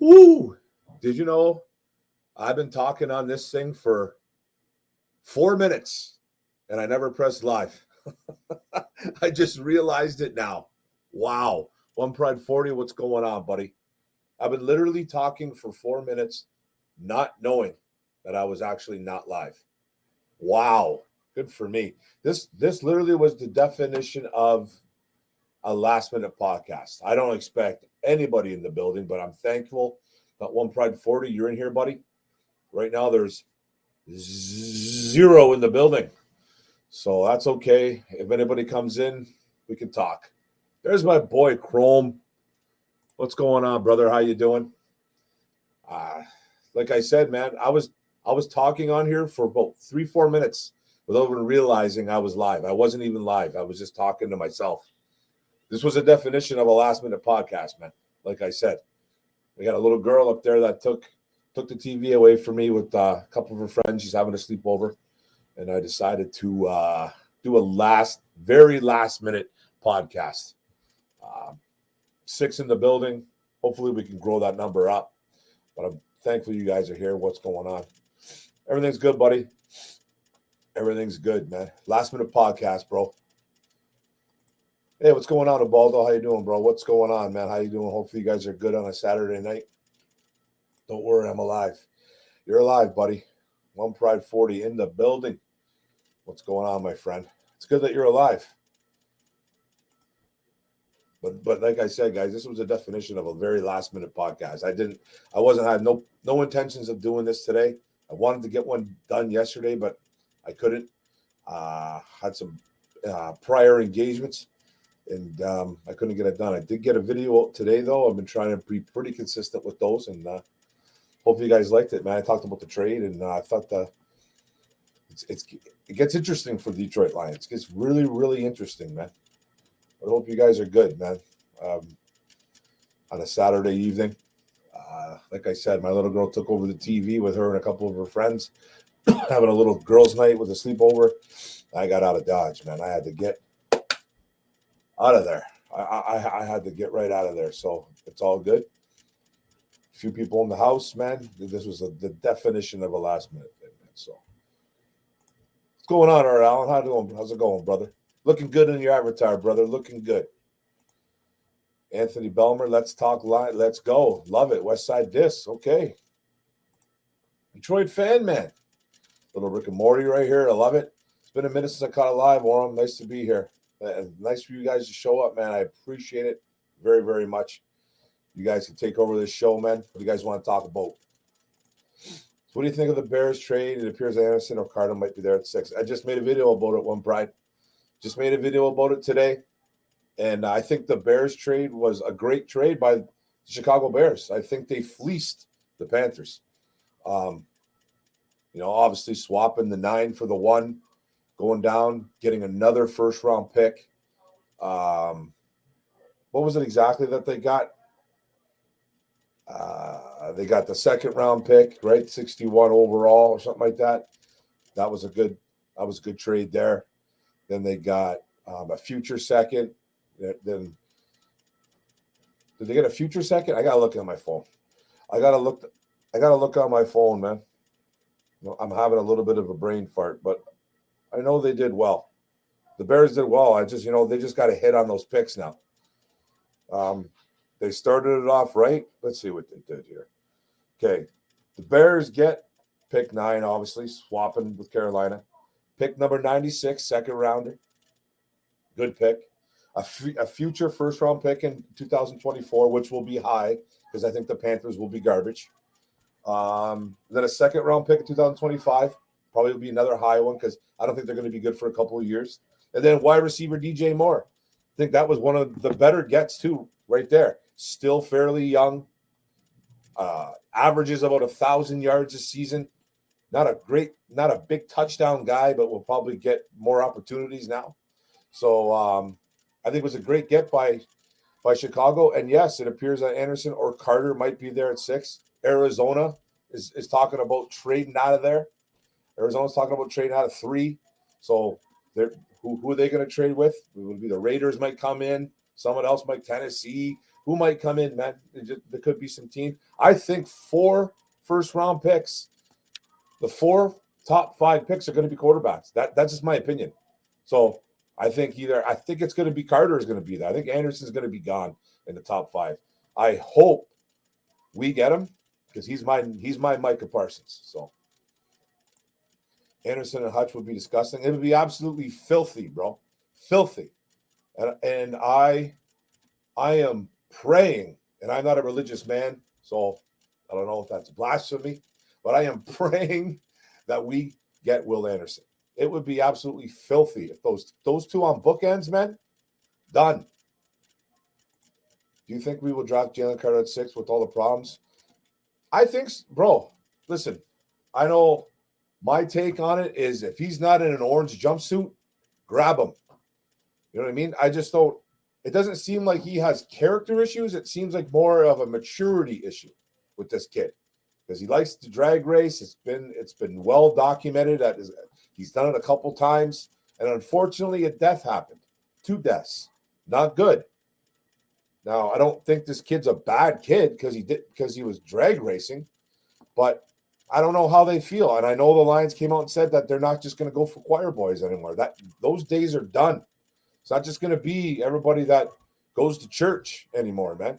Woo! Did you know I've been talking on this thing for 4 minutes and I never pressed live? I just realized it now. Wow. One Pride 40, what's going on, buddy? I've been literally talking for 4 minutes, not knowing that I was actually not live. Wow. Good for me. This literally was the definition of a last minute podcast. I don't expect anybody in the building, but I'm thankful that One Pride 40, you're in here, buddy. Right now there's 0 in the building. So that's okay. If anybody comes in, we can talk. There's my boy Chrome. What's going on, brother? How you doing? Like I said, man, I was talking on here for about 3-4 minutes without even realizing I was live. I wasn't even live. I was just talking to myself. This was a definition of a last minute podcast, man. Like I said, we got a little girl up there that took the TV away from me with a couple of her friends. She's having a sleepover, and I decided to do a very last minute podcast. 6 in the building. Hopefully we can grow that number up. But I'm thankful you guys are here. What's going on? Everything's good, buddy. Everything's good, man. Last minute podcast, bro. Hey, what's going on, Ubaldo? How you doing, bro? What's going on, man? How you doing? Hopefully you guys are good on a Saturday night. Don't worry, I'm alive. You're alive, buddy. One Pride 40 in the building. What's going on, my friend? It's good that you're alive. But like I said, guys, this was a definition of a very last minute podcast. I had no intentions of doing this today. I wanted to get one done yesterday, but I couldn't. Had some prior engagements, and I couldn't get it done. I did get a video today, though. I've been trying to be pretty consistent with those, and hope you guys liked it, man. I talked about the trade, and I thought it gets interesting for the Detroit Lions. It gets really, really interesting, man. I hope you guys are good, man. On a Saturday evening, like I said, my little girl took over the TV with her and a couple of her friends, having a little girls' night with a sleepover. I got out of Dodge, man. I had to get out of there. I had to get right out of there, so it's all good. A few people in the house, man. This was the definition of a last minute thing, man. So what's going on, Alan? How's it going, brother? Looking good in your avatar, brother. Looking good. Anthony Belmer, let's talk live. Let's go. Love it. West Side Disc. Okay. Detroit fan, man. Little Rick and Morty right here. I love it. It's been a minute since I caught a live, Orem. Nice to be here. Nice for you guys to show up, man. I appreciate it very, very much. You guys can take over this show, man. What do you guys want to talk about? So what do you think of the Bears trade? It appears Anderson or Carter might be there at 6. I just made a video about it, One Pride. Just made a video about it today. And I think the Bears trade was a great trade by the Chicago Bears. I think they fleeced the Panthers. Obviously swapping the 9 for the 1, going down, getting another first-round pick. What was it exactly that they got? They got the second-round pick, right? 61 overall or something like that. That was a good trade there. Then they got a future second. Then did they get a future second? I gotta look at my phone. I gotta look on my phone, man. I'm having a little bit of a brain fart, but I know they did well. The Bears did well. They just got to hit on those picks now. They started it off right. Let's see what they did here. Okay, the Bears get pick 9, obviously swapping with Carolina. Pick number 96, second rounder. Good pick. A future first-round pick in 2024, which will be high because I think the Panthers will be garbage. Then a second-round pick in 2025. Probably will be another high one because I don't think they're going to be good for a couple of years. And then wide receiver DJ Moore. I think that was one of the better gets, too, right there. Still fairly young. Averages about 1,000 yards a season. Not a big touchdown guy, but will probably get more opportunities now. So I think it was a great get by Chicago. And yes, it appears that Anderson or Carter might be there at 6. Arizona is talking about trading out of there. Arizona's talking about trading out of 3. So who are they going to trade with? It would be the Raiders might come in. Someone else might Tennessee. Who might come in, man? There could be some team. I think 4 first-round picks, the 4 top 5 picks are going to be quarterbacks. That's just my opinion. So I think it's going to be Carter is going to be there. I think Anderson's going to be gone in the top 5. I hope we get him because he's my Micah Parsons. So Anderson and Hutch would be disgusting. It would be absolutely filthy, bro. Filthy. And I am praying, and I'm not a religious man, so I don't know if that's blasphemy, but I am praying that we get Will Anderson. It would be absolutely filthy if those 2 on bookends, man, done. Do you think we will draft Jalen Carter at 6 with all the problems? I think, bro, listen, I know my take on it is if he's not in an orange jumpsuit, grab him. You know what I mean? I just don't. It doesn't seem like he has character issues. It seems like more of a maturity issue with this kid because he likes to drag race. It's been well documented that he's done it a couple times, and unfortunately, a death happened. 2 deaths. Not good. Now, I don't think this kid's a bad kid because he was drag racing, but I don't know how they feel. And I know the Lions came out and said that they're not just going to go for choir boys anymore. Those days are done. It's not just going to be everybody that goes to church anymore, man.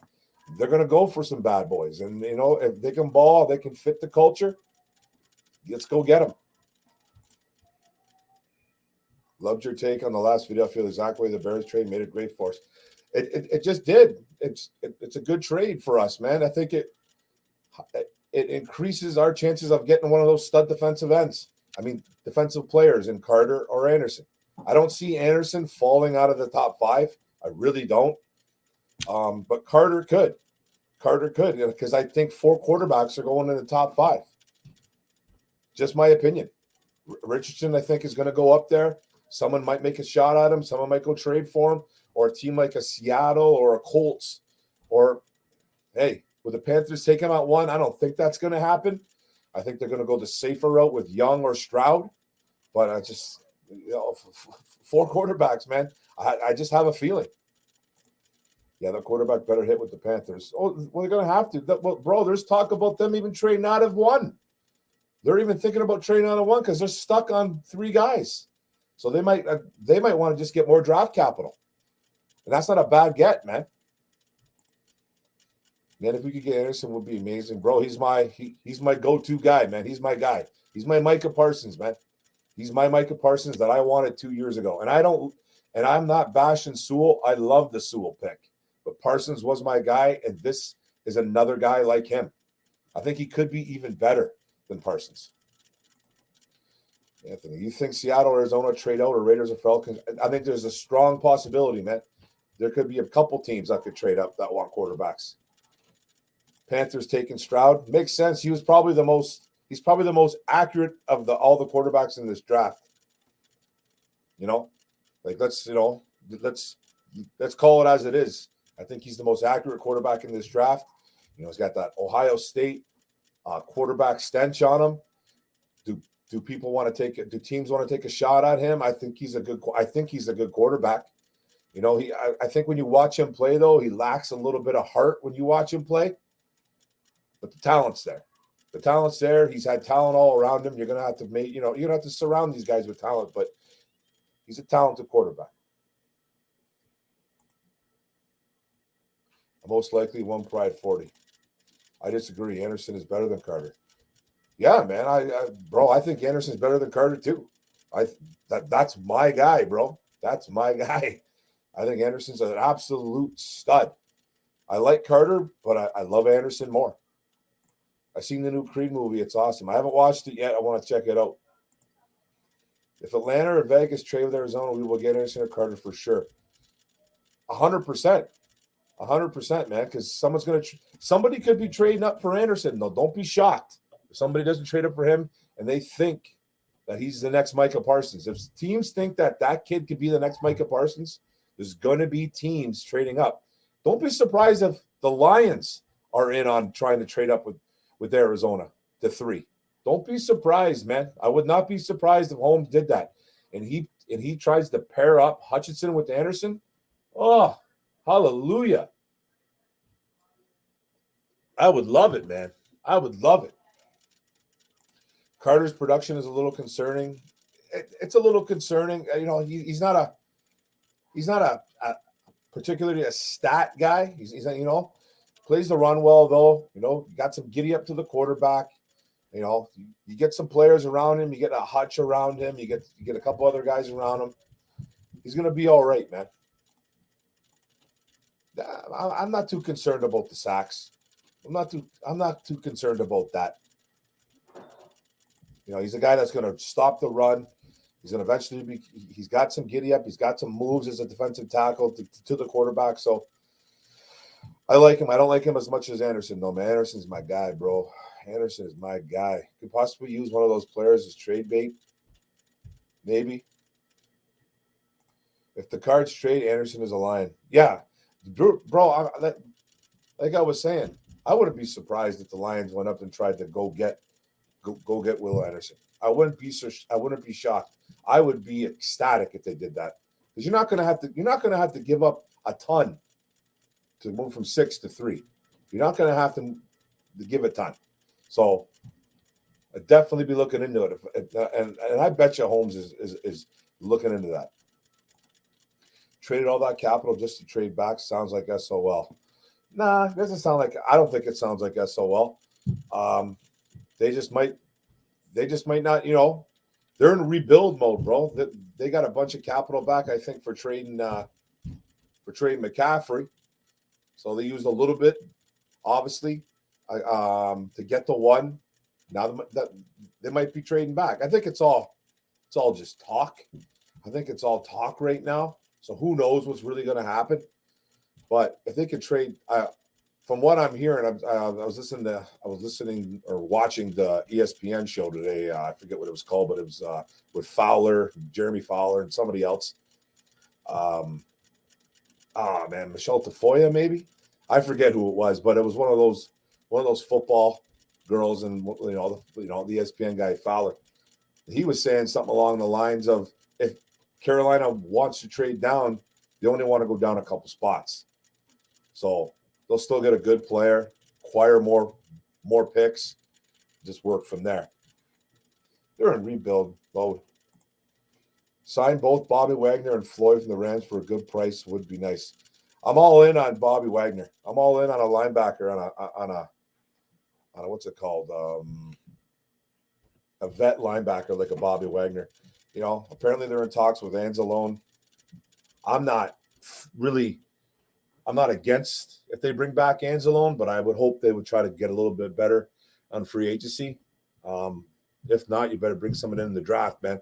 They're going to go for some bad boys. And, if they can ball, they can fit the culture, let's go get them. Loved your take on the last video. I feel exactly the Bears trade made it great for us. It just did. It's a good trade for us, man. I think it increases our chances of getting one of those stud defensive ends. I mean, defensive players in Carter or Anderson. I don't see Anderson falling out of the top 5. I really don't. But Carter could. Because I think 4 quarterbacks are going in the top 5. Just my opinion. Richardson, I think, is going to go up there. Someone might make a shot at him. Someone might go trade for him. Or a team like a Seattle or a Colts. Or, hey, with the Panthers take him at 1, I don't think that's going to happen. I think they're going to go the safer route with Young or Stroud. But I just, 4 quarterbacks, man. I just have a feeling. Yeah, the quarterback better hit with the Panthers. Oh, well, they're going to have to. Bro, there's talk about them even trading out of 1. They're even thinking about trading out of 1 because they're stuck on 3 guys. So they might want to just get more draft capital. And that's not a bad get, man. Man, if we could get Anderson, would be amazing, bro. He's my go-to guy, man. He's my guy. He's my Micah Parsons, man. He's my Micah Parsons that I wanted 2 years ago. And I'm not bashing Sewell. I love the Sewell pick. But Parsons was my guy, and this is another guy like him. I think he could be even better than Parsons. Anthony, you think Seattle, Arizona trade out or Raiders or Falcons? I think there's a strong possibility, man. There could be a couple teams that could trade up that want quarterbacks. Panthers taking Stroud. Makes sense. He's probably the most accurate of all the quarterbacks in this draft. Let's call it as it is. I think he's the most accurate quarterback in this draft. He's got that Ohio State quarterback stench on him. Do people want to take it? Do teams want to take a shot at him? I think he's a good quarterback. I think when you watch him play, though, he lacks a little bit of heart when you watch him play. But the talent's there. The talent's there. He's had talent all around him. You're gonna have to surround these guys with talent, but he's a talented quarterback. Most likely 1 pride 40. I disagree. Anderson is better than Carter. Yeah, man. I think Anderson's better than Carter too. That's my guy, bro. That's my guy. I think Anderson's an absolute stud. I like Carter, but I love Anderson more. I've seen the new Creed movie. It's awesome. I haven't watched it yet. I want to check it out. If Atlanta or Vegas trade with Arizona, we will get Anderson or Carter for sure. 100%. 100%, man, because somebody could be trading up for Anderson. No, don't be shocked if somebody doesn't trade up for him and they think that he's the next Micah Parsons. If teams think that kid could be the next Micah Parsons, there's going to be teams trading up. Don't be surprised if the Lions are in on trying to trade up with Arizona to 3. Don't be surprised, man. I would not be surprised if Holmes did that. And he tries to pair up Hutchinson with Anderson. Oh, hallelujah. I would love it, man. I would love it. Carter's production is a little concerning. It's a little concerning. He's not a particularly a stat guy. He's plays the run well though. Got some giddy up to the quarterback. You get some players around him. You get a Hutch around him. You get a couple other guys around him. He's gonna be all right, man. I'm not too concerned about the sacks. I'm not too concerned about that. He's a guy that's going to stop the run. He's going to eventually be. He's got some giddy up. He's got some moves as a defensive tackle to the quarterback. So I like him. I don't like him as much as Anderson, though, man. Anderson's my guy, bro. Anderson is my guy. Could possibly use one of those players as trade bait, maybe. If the Cards trade, Anderson is a Lion. Yeah, bro. Like I was saying, I wouldn't be surprised if the Lions went up and tried to go get Will Anderson. I wouldn't be shocked. I would be ecstatic if they did that, because you're not going to have to give up a ton to move from 6 to 3. You're not going to have to give a ton. So I'd definitely be looking into it. And I bet you Holmes is looking into that. Traded all that capital just to trade back. Sounds like SOL. Nah, it doesn't sound like. I don't think it sounds like SOL. They just might not. They're in rebuild mode, bro. They got a bunch of capital back, I think, for trading McCaffrey. So they used a little bit, obviously, to get the one. Now that they might be trading back. I think it's all just talk. I think it's all talk right now. So who knows what's really going to happen? But if they could trade, from what I'm hearing, I was listening or watching the ESPN show today. I forget what it was called, but it was with Jeremy Fowler, and somebody else. Michelle Tafoya, maybe. I forget who it was, but it was one of those football girls, and the ESPN guy Fowler. He was saying something along the lines of, if Carolina wants to trade down, they only want to go down a couple spots. So they'll still get a good player, acquire more picks, just work from there. They're in rebuild mode. Sign both Bobby Wagner and Floyd from the Rams for a good price would be nice. I'm all in on Bobby Wagner. I'm all in on a linebacker on a what's it called? A vet linebacker like a Bobby Wagner. Apparently they're in talks with Anzalone. I'm not against if they bring back Anzalone, but I would hope they would try to get a little bit better on free agency. If not, you better bring someone in the draft, man.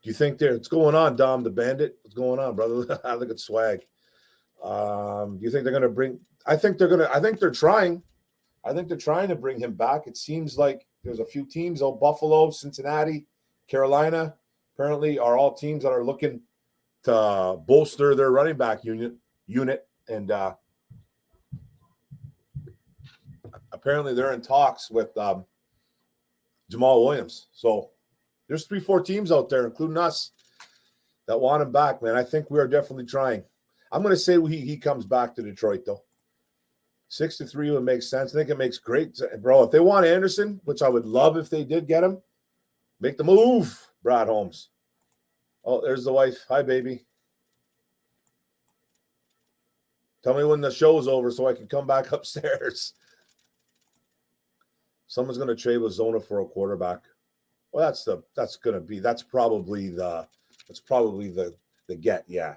Do you think what's going on, Dom the Bandit? What's going on, brother? Look at swag. Do you think they're going to bring? I think they're trying. I think they're trying to bring him back. It seems like there's a few teams, Buffalo, Cincinnati, Carolina, apparently are all teams that are looking to bolster their running back unit, and apparently they're in talks with Jamal Williams. So there's 3-4 teams out there, including us, that want him back, man. I think we are definitely trying. I'm going to say he comes back to Detroit, though. 6-3 would make sense. I think it makes great, bro. If they want Anderson, which I would love if they did get him, make the move, Brad Holmes. Oh, there's the wife. Hi, baby. Tell me when the show's over so I can come back upstairs. Someone's going to trade with Zona for a quarterback. Well, that's probably the get, yeah.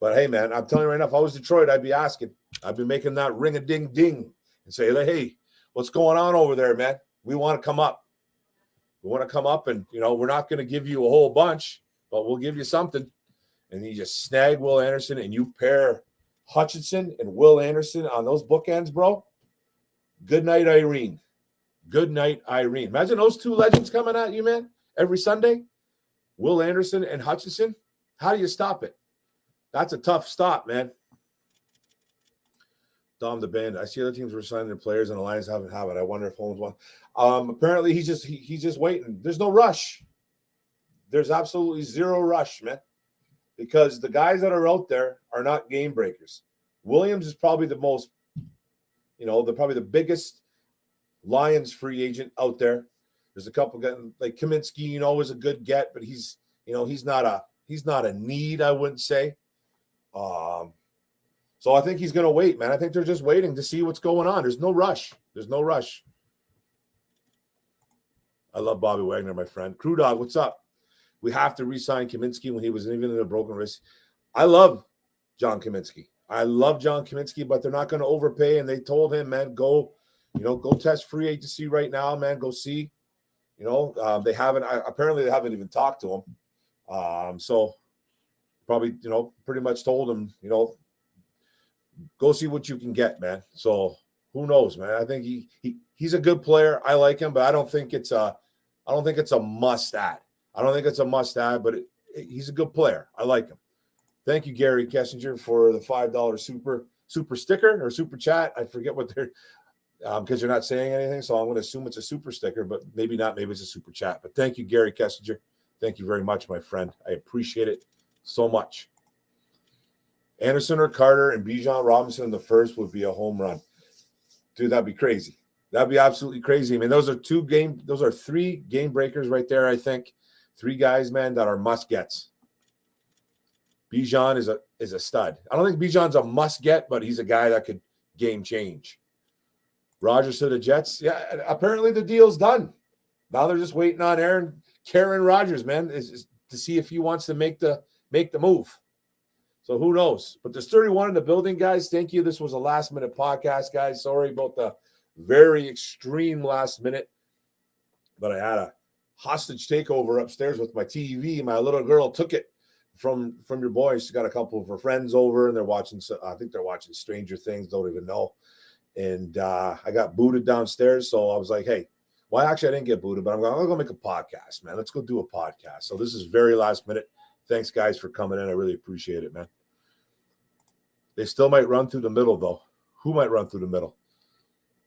But hey, man, I'm telling you right now, if I was Detroit, I'd be asking. I'd be making that ring a ding ding and say, hey, what's going on over there, man? We want to come up. We want to come up, and we're not going to give you a whole bunch, but we'll give you something. And you just snag Will Anderson, and you pair Hutchinson and Will Anderson on those bookends, bro. Good night, Irene. Good night, Irene. Imagine those two legends coming at you, man, every Sunday. Will Anderson and Hutchinson. How do you stop it? That's a tough stop, man. Dom the Band. I see other teams were signing their players, and the Lions haven't have it. I wonder if Holmes won. Apparently, he's just waiting. There's no rush. There's absolutely zero rush, man, because the guys that are out there are not game breakers. Williams is probably the most, probably the biggest Lions free agent out there. There's a couple guys like Kaminsky, is a good get, but he's not a need, I wouldn't say. So I think he's going to wait, man. I think they're just waiting to see what's going on. There's no rush. I love Bobby Wagner, my friend. Crew Dog, what's up? We have to re-sign Kaminsky when he was even in a broken wrist. I love John Kaminsky. But they're not going to overpay. And they told him, man, go test free agency right now, man. Go see. They haven't even talked to him. So probably, pretty much told him, go see what you can get, man. So who knows, man? I think he's a good player. I like him, but I don't think it's a must add. But he's a good player. I like him. Thank you, Gary Kessinger, for the $5 super sticker or super chat. I forget what they're because you're not saying anything, so I'm going to assume it's a super sticker, but maybe not. Maybe it's a super chat. But thank you, Gary Kessinger. Thank you very much, my friend. I appreciate it so much. Anderson or Carter and Bijan Robinson in the first would be a home run. Dude, that'd be crazy. That'd be absolutely crazy. I mean, those are 3 game breakers right there, I think. 3 guys, man, that are must-gets. Bijan is a stud. I don't think Bijan's a must-get, but he's a guy that could game change. Rodgers to the Jets. Yeah, apparently the deal's done. Now they're just waiting on Karen Rodgers, man, is to see if he wants to make the move. So who knows? But there's 31 in the building, guys. Thank you. This was a last-minute podcast, guys. Sorry about the very extreme last minute. But I had a hostage takeover upstairs with my TV. My little girl took it from your boy. She's got a couple of her friends over, and they're watching. I think they're watching Stranger Things. Don't even know. And I got booted downstairs. So I was like, hey, well, actually, I didn't get booted, but I'm going to go make a podcast, man. Let's go do a podcast. So this is very last minute. Thanks, guys, for coming in. I really appreciate it, man. They still might run through the middle, though. Who might run through the middle?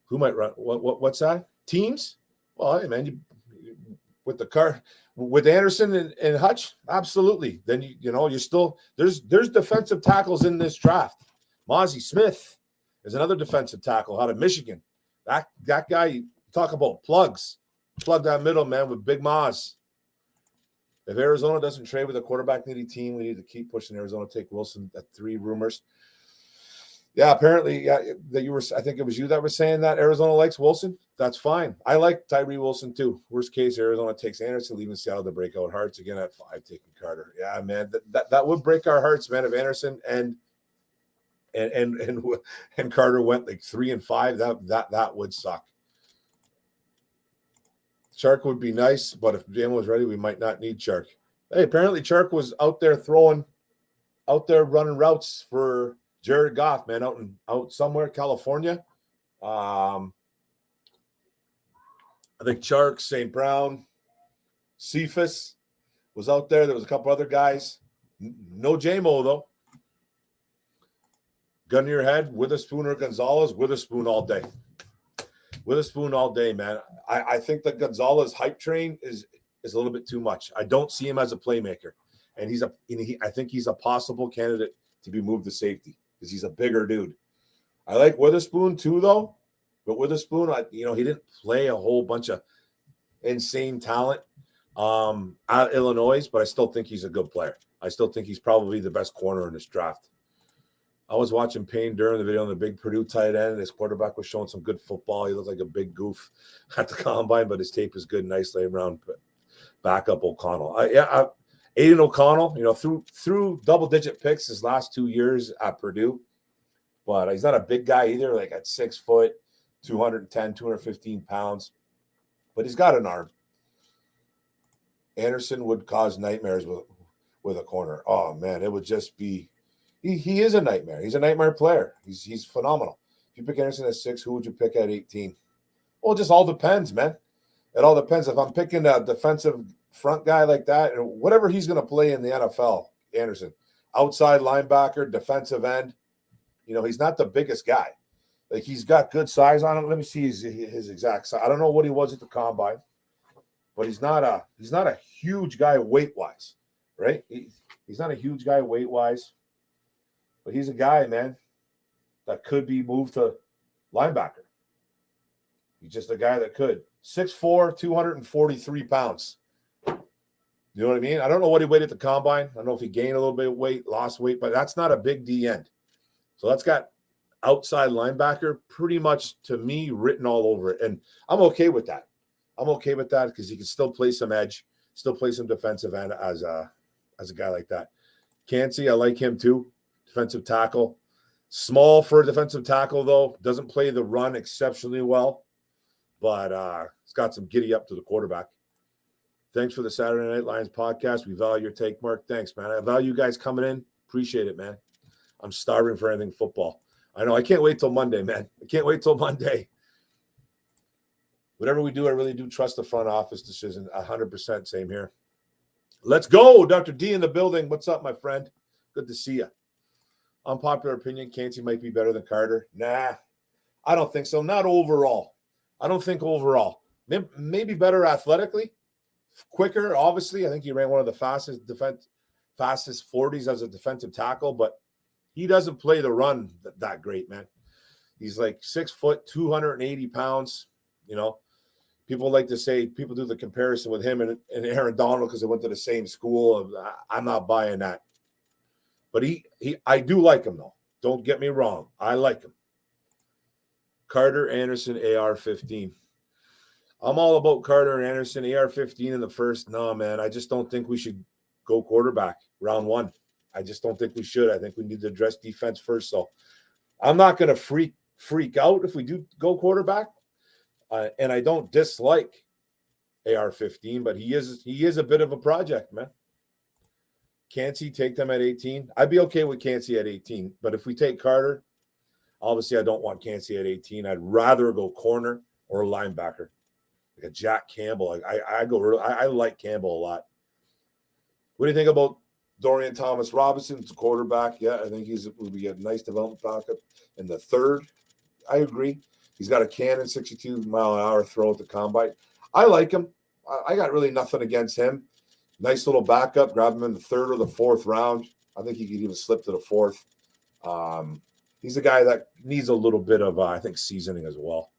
Who might run? What's that? Teams? Well, hey, man, with Anderson and Hutch, absolutely. Then you're still there's defensive tackles in this draft. Mozzie Smith is another defensive tackle out of Michigan. That guy, you talk about plugs. Plug that middle, man, with Big Moz. If Arizona doesn't trade with a quarterback-needy team, we need to keep pushing Arizona. Take Wilson at 3 rumors. Yeah, apparently, I think it was you that was saying that Arizona likes Wilson. That's fine. I like Tyree Wilson too. Worst case, Arizona takes Anderson, leaving Seattle to break out hearts again at 5, taking Carter. Yeah, man, that would break our hearts, man. If Anderson and Carter went like 3 and 5, that would suck. Chark would be nice, but if Jam was ready, we might not need Chark. Hey, apparently Chark was out there running routes for Jared Goff, man, out somewhere, California. I think Chark, St. Brown, Cephas was out there. There was a couple other guys. No J-Mo, though. Gun to your head, Witherspoon or Gonzalez, Witherspoon all day. Witherspoon all day, man. I think the Gonzalez hype train is a little bit too much. I don't see him as a playmaker. And I think he's a possible candidate to be moved to safety because he's a bigger dude. I like Witherspoon too, though. But Witherspoon, he didn't play a whole bunch of insane talent at Illinois, but I still think he's a good player. I still think he's probably the best corner in this draft. I was watching Payne during the video on the big Purdue tight end. His quarterback was showing some good football. He looked like a big goof at the combine, but his tape is good. Nice lay around backup O'Connell. Aiden O'Connell, through double-digit picks his last 2 years at Purdue, but he's not a big guy either, like at 6 foot, 210, 215 pounds, but he's got an arm. Anderson would cause nightmares with a corner. Oh, man, it would just be he is a nightmare. He's a nightmare player. He's phenomenal. If you pick Anderson at 6, who would you pick at 18? Well, it just all depends, man. It all depends. If I'm picking a defensive front guy like that, and whatever he's going to play in the NFL, Anderson, outside linebacker, defensive end, he's not the biggest guy. Like, he's got good size on him. Let me see his exact size. I don't know what he was at the combine, but he's not a huge guy weight-wise, right? He's not a huge guy weight-wise, but he's a guy, man. that could be moved to linebacker. He's just a guy that could. 6'4", 243 pounds. You know what I mean? I don't know what he weighed at the combine. I don't know if he gained a little bit of weight, lost weight, but that's not a big D end. So that's got outside linebacker pretty much, to me, written all over it. And I'm okay with that. I'm okay with that because he can still play some edge, still play some defensive end as a guy like that. Cansey, I like him too. Defensive tackle. Small for a defensive tackle, though. Doesn't play the run exceptionally well, but he's got some giddy up to the quarterback. Thanks for the Saturday Night Lions podcast. We value your take, Mark. Thanks, man. I value you guys coming in. Appreciate it, man. I'm starving for anything football. I know. I can't wait till Monday, man. I can't wait till Monday. Whatever we do, I really do trust the front office decision. 100%. Same here. Let's go. Dr. D in the building. What's up, my friend? Good to see you. Unpopular opinion, Cansey might be better than Carter. Nah, I don't think so. Not overall. I don't think overall. Maybe better athletically. Quicker, obviously. I think he ran one of the fastest 40s as a defensive tackle, but he doesn't play the run that great, man. He's like 6 foot, 280 pounds. You know, people like to say, people do the comparison with him and Aaron Donald because they went to the same school. I'm not buying that. But I do like him, though. Don't get me wrong. I like him. Carter, Anderson, AR-15. I'm all about Carter and Anderson, AR-15 in the first. No, man, I just don't think we should go quarterback round one. I just don't think we should. I think we need to address defense first. So I'm not going to freak out if we do go quarterback. And I don't dislike AR-15, but he is a bit of a project, man. Cansey, take them at 18. I'd be okay with Cansey at 18. But if we take Carter, obviously I don't want Cansey at 18. I'd rather go corner or linebacker. Like a Jack Campbell. I like Campbell a lot. What do you think about Dorian Thomas-Robinson? It's a quarterback. Yeah, I think will be a nice development backup in the third. I agree. He's got a cannon 62-mile-an-hour throw at the combine. I like him. I got really nothing against him. Nice little backup. Grab him in the third or the fourth round. I think he could even slip to the fourth. He's a guy that needs a little bit of, I think, seasoning as well.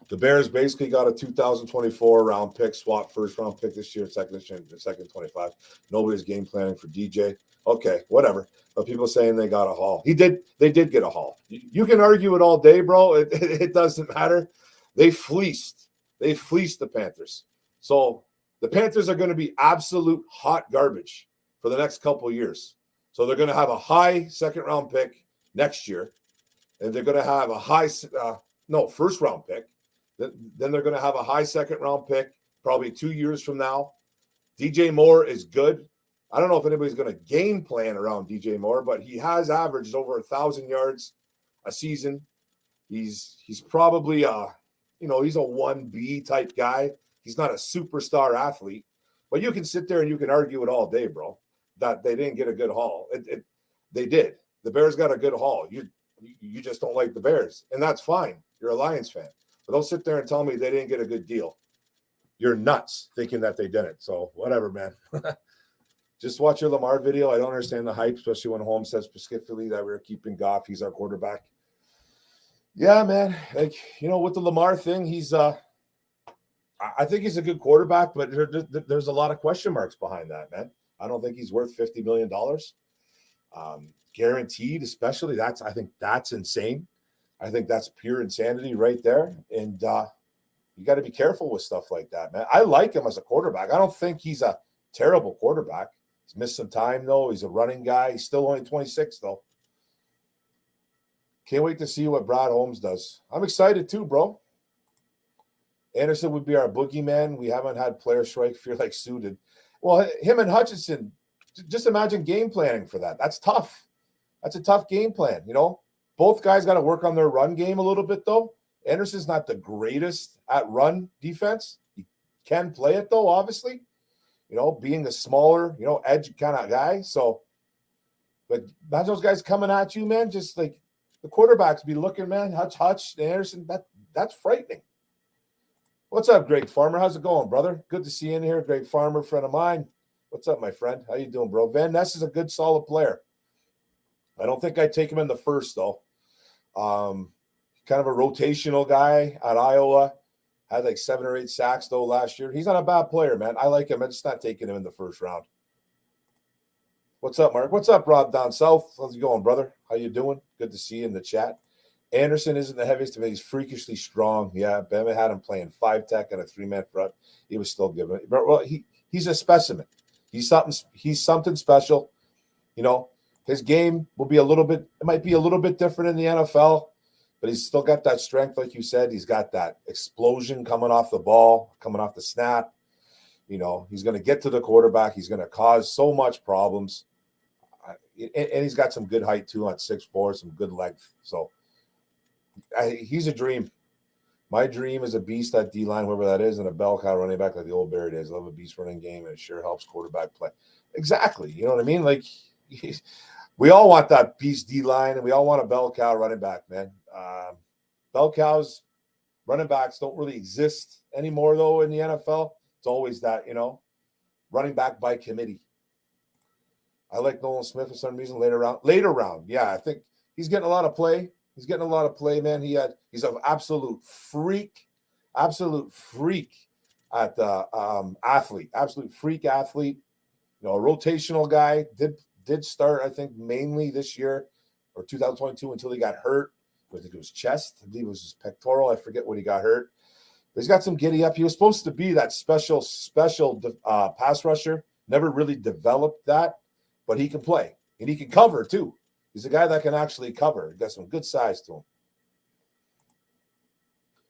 The Bears basically got a 2024 round pick, swap first round pick this year, second 25. Nobody's game planning for DJ. Okay, whatever. But people saying they got a haul. They did get a haul. You can argue it all day, bro. It doesn't matter. They fleeced the Panthers. So the Panthers are going to be absolute hot garbage for the next couple of years. So they're going to have a high second round pick next year, and they're going to have a high first round pick. Then they're going to have a high second round pick probably 2 years from now. DJ Moore is good. I don't know if anybody's going to game plan around DJ Moore, but he has averaged over 1,000 yards a season. He's probably he's a 1B type guy. He's not a superstar athlete, but you can sit there and you can argue it all day, bro, that they didn't get a good haul. They did. The Bears got a good haul. You just don't like the Bears, and that's fine. You're a Lions fan. But don't sit there and tell me they didn't get a good deal. You're nuts thinking that they didn't. So whatever, man. Just watch your Lamar video. I don't understand the hype, especially when Holmes said specifically that we're keeping Goff. He's our quarterback. Yeah, man. Like, with the Lamar thing, he's I think he's a good quarterback, but there's a lot of question marks behind that, man. I don't think he's worth $50 million. Guaranteed, especially. I think that's insane. I think that's pure insanity right there. And you got to be careful with stuff like that, man. I like him as a quarterback. I don't think he's a terrible quarterback. He's missed some time, though. He's a running guy. He's still only 26, though. Can't wait to see what Brad Holmes does. I'm excited, too, bro. Anderson would be our boogeyman. We haven't had player strike fear like Sue did. Well, him and Hutchinson, just imagine game planning for that. That's tough. That's a tough game plan, Both guys got to work on their run game a little bit, though. Anderson's not the greatest at run defense. He can play it, though, obviously. Being the smaller, edge kind of guy. So, but imagine those guys coming at you, man. Just like the quarterbacks be looking, man. Hutch, Anderson. That's frightening. What's up, Greg Farmer? How's it going, brother? Good to see you in here. Greg Farmer, friend of mine. What's up, my friend? How you doing, bro? Van Ness is a good, solid player. I don't think I'd take him in the first, though. Kind of a rotational guy at Iowa. Had like 7 or 8 sacks, though, last year. He's not a bad player, man. I like him. I'm just not taking him in the first round. What's up, Mark? What's up, Rob, down south? How's it going, brother? How you doing? Good to see you in the chat. Anderson isn't the heaviest, but he's freakishly strong. Yeah, Bama had him playing 5 tech and a 3-man front. He was still giving it. Well, he's a specimen. He's something special. You know, his game will be it might be a little bit different in the NFL, but he's still got that strength, like you said. He's got that explosion coming off the ball, coming off the snap. You know, he's going to get to the quarterback. He's going to cause so much problems. And he's got some good height, too, on 6'4", some good length. So he's a dream. My dream is a beast at D-line, whoever that is, and a bell cow running back like the old Bear days. I love a beast running game, and it sure helps quarterback play. Exactly. You know what I mean? Like, we all want that beast D-line, and we all want a bell cow running back, man. Bell cows, running backs don't really exist anymore, though, in the NFL. It's always that, you know, running back by committee. I like Nolan Smith for some reason later round. Yeah, I think he's getting a lot of play. He's getting a lot of play, man. He's an absolute freak at the absolute freak athlete. You know, a rotational guy. Did start, I think, mainly this year or 2022 until he got hurt. I think it was chest. I believe it was his pectoral. I forget what he got hurt. But he's got some giddy up. He was supposed to be that special pass rusher. Never really developed that, but he can play and he can cover too. He's a guy that can actually cover. He got some good size to him.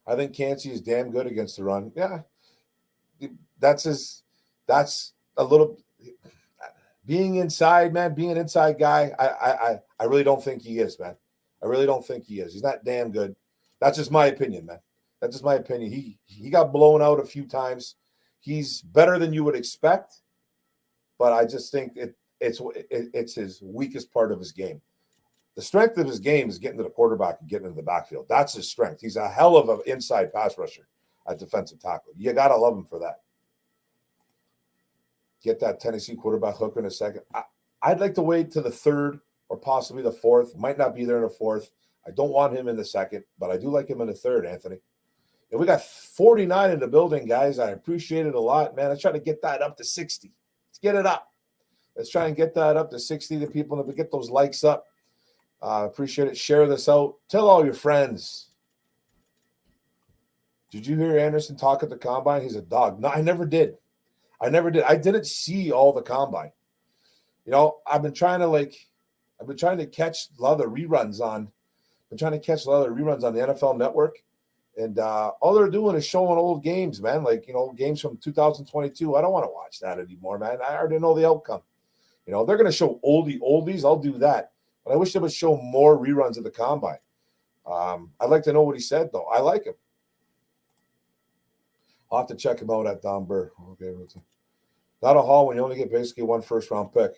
I think Kancey is damn good against the run. Yeah, that's a little being inside, man. Being an inside guy, I really don't think he is, man. I really don't think he is. He's not damn good. That's just my opinion, man. That's just my opinion. He got blown out a few times. He's better than you would expect, but I just think it's his weakest part of his game. The strength of his game is getting to the quarterback and getting into the backfield. That's his strength. He's a hell of an inside pass rusher at defensive tackle. You got to love him for that. Get that Tennessee quarterback hooker in a second. I'd like to wait to the third or possibly the fourth. Might not be there in the fourth. I don't want him in the second, but I do like him in the third, Anthony. And we got 49 in the building, guys. I appreciate it a lot, man. Let's try to get that up to 60. Let's get it up. Let's try and get that up to 60. The people to get those likes up. Appreciate it. Share this out. Tell all your friends. Did you hear Anderson talk at the combine? He's a dog. No, I never did. I didn't see all the combine. You know, I've been trying to catch a lot of the reruns on the NFL Network. And all they're doing is showing old games, man. Like, you know, games from 2022. I don't want to watch that anymore, man. I already know the outcome. You know, they're going to show oldies. I'll do that. But I wish they would show more reruns of the combine. I'd like to know what he said, though. I like him. I'll have to check him out at Don Burr. Okay. Not a haul when you only get basically one first-round pick.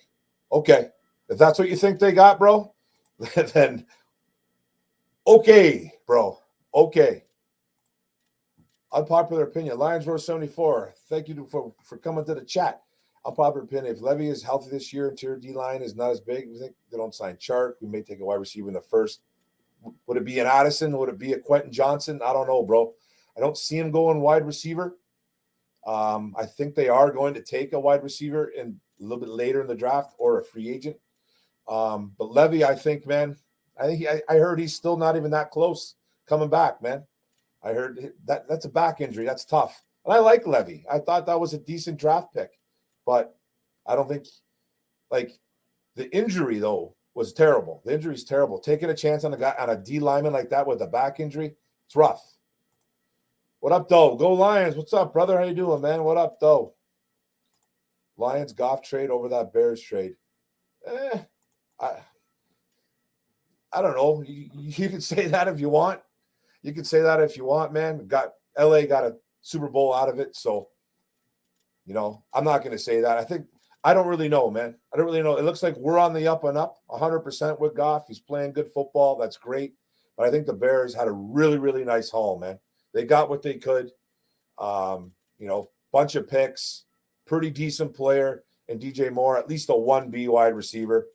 Okay. If that's what you think they got, bro, then okay, bro. Okay. Unpopular opinion. Lions Row 74. Thank you for coming to the chat. Unpopular opinion. If Levy is healthy this year, interior D-line is not as big. We think they don't sign Chark. We may take a wide receiver in the first. Would it be an Addison? Would it be a Quentin Johnson? I don't know, bro. I don't see him going wide receiver. I think they are going to take a wide receiver in a little bit later in the draft or a free agent. But Levy, I think, man, I heard he's still not even that close coming back, man. I heard that's a back injury. That's tough. And I like Levy. I thought that was a decent draft pick. But I don't think, like, the injury, though, was terrible. The injury is terrible. Taking a chance on a D lineman like that with a back injury, it's rough. What up, though? Go Lions. What's up, brother? How you doing, man? What up, though? Lions Goff trade over that Bears trade. I don't know. You can say that if you want. You can say that if you want, man. LA got a Super Bowl out of it, so, you know, I'm not going to say that. I don't really know, man. I don't really know. It looks like we're on the up and up 100% with Goff. He's playing good football. That's great. But I think the Bears had a really, really nice haul, man. They got what they could. You know, bunch of picks, pretty decent player, and DJ Moore, at least a 1B wide receiver.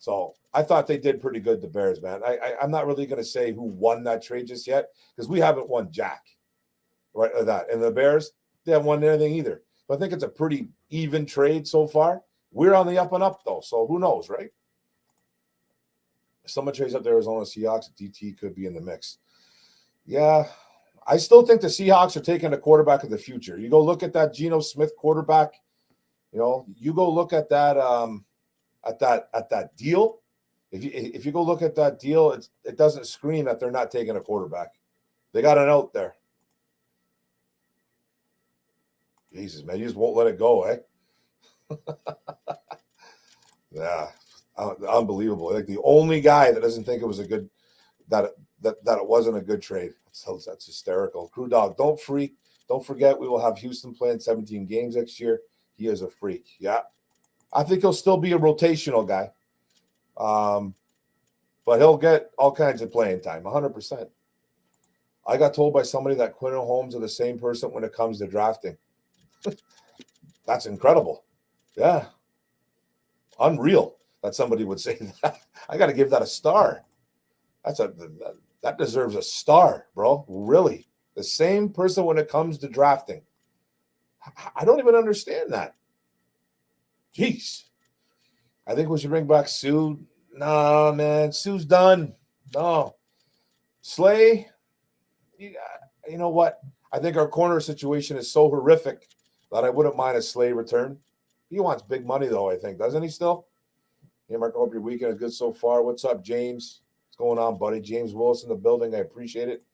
So I thought they did pretty good, the Bears, man. I'm not really going to say who won that trade just yet because we haven't won jack, right? That and the Bears, they haven't won anything either. But I think it's a pretty even trade so far. We're on the up and up though, so who knows, right? If someone trades up the Arizona Seahawks, DT could be in the mix. Yeah, I still think the Seahawks are taking a quarterback of the future. You go look at that Geno Smith quarterback. You go look at that at that deal. If you go look at that deal, it doesn't scream that they're not taking a quarterback. They got an out there. Jesus, man, you just won't let it go, eh? Yeah, unbelievable. Like the only guy that doesn't think it was a good that it wasn't a good trade. That's hysterical. Crew Dog, don't freak. Don't forget, we will have Houston playing 17 games next year. He is a freak. Yeah, I think he'll still be a rotational guy, but he'll get all kinds of playing time. 100%. I got told by somebody that Quinn and Holmes are the same person when it comes to drafting. That's incredible. Yeah. Unreal that somebody would say that. I got to give that a star. That deserves a star, bro. Really. The same person when it comes to drafting. I don't even understand that. Jeez. I think we should bring back Sue. Nah, man. Sue's done. No. Slay, you know what? I think our corner situation is so horrific that I wouldn't mind a Slay return. He wants big money, though, I think. Doesn't he still? Hey, Mark, I hope your weekend is good so far. What's up, James? What's going on, buddy? James Willis in the building. I appreciate it.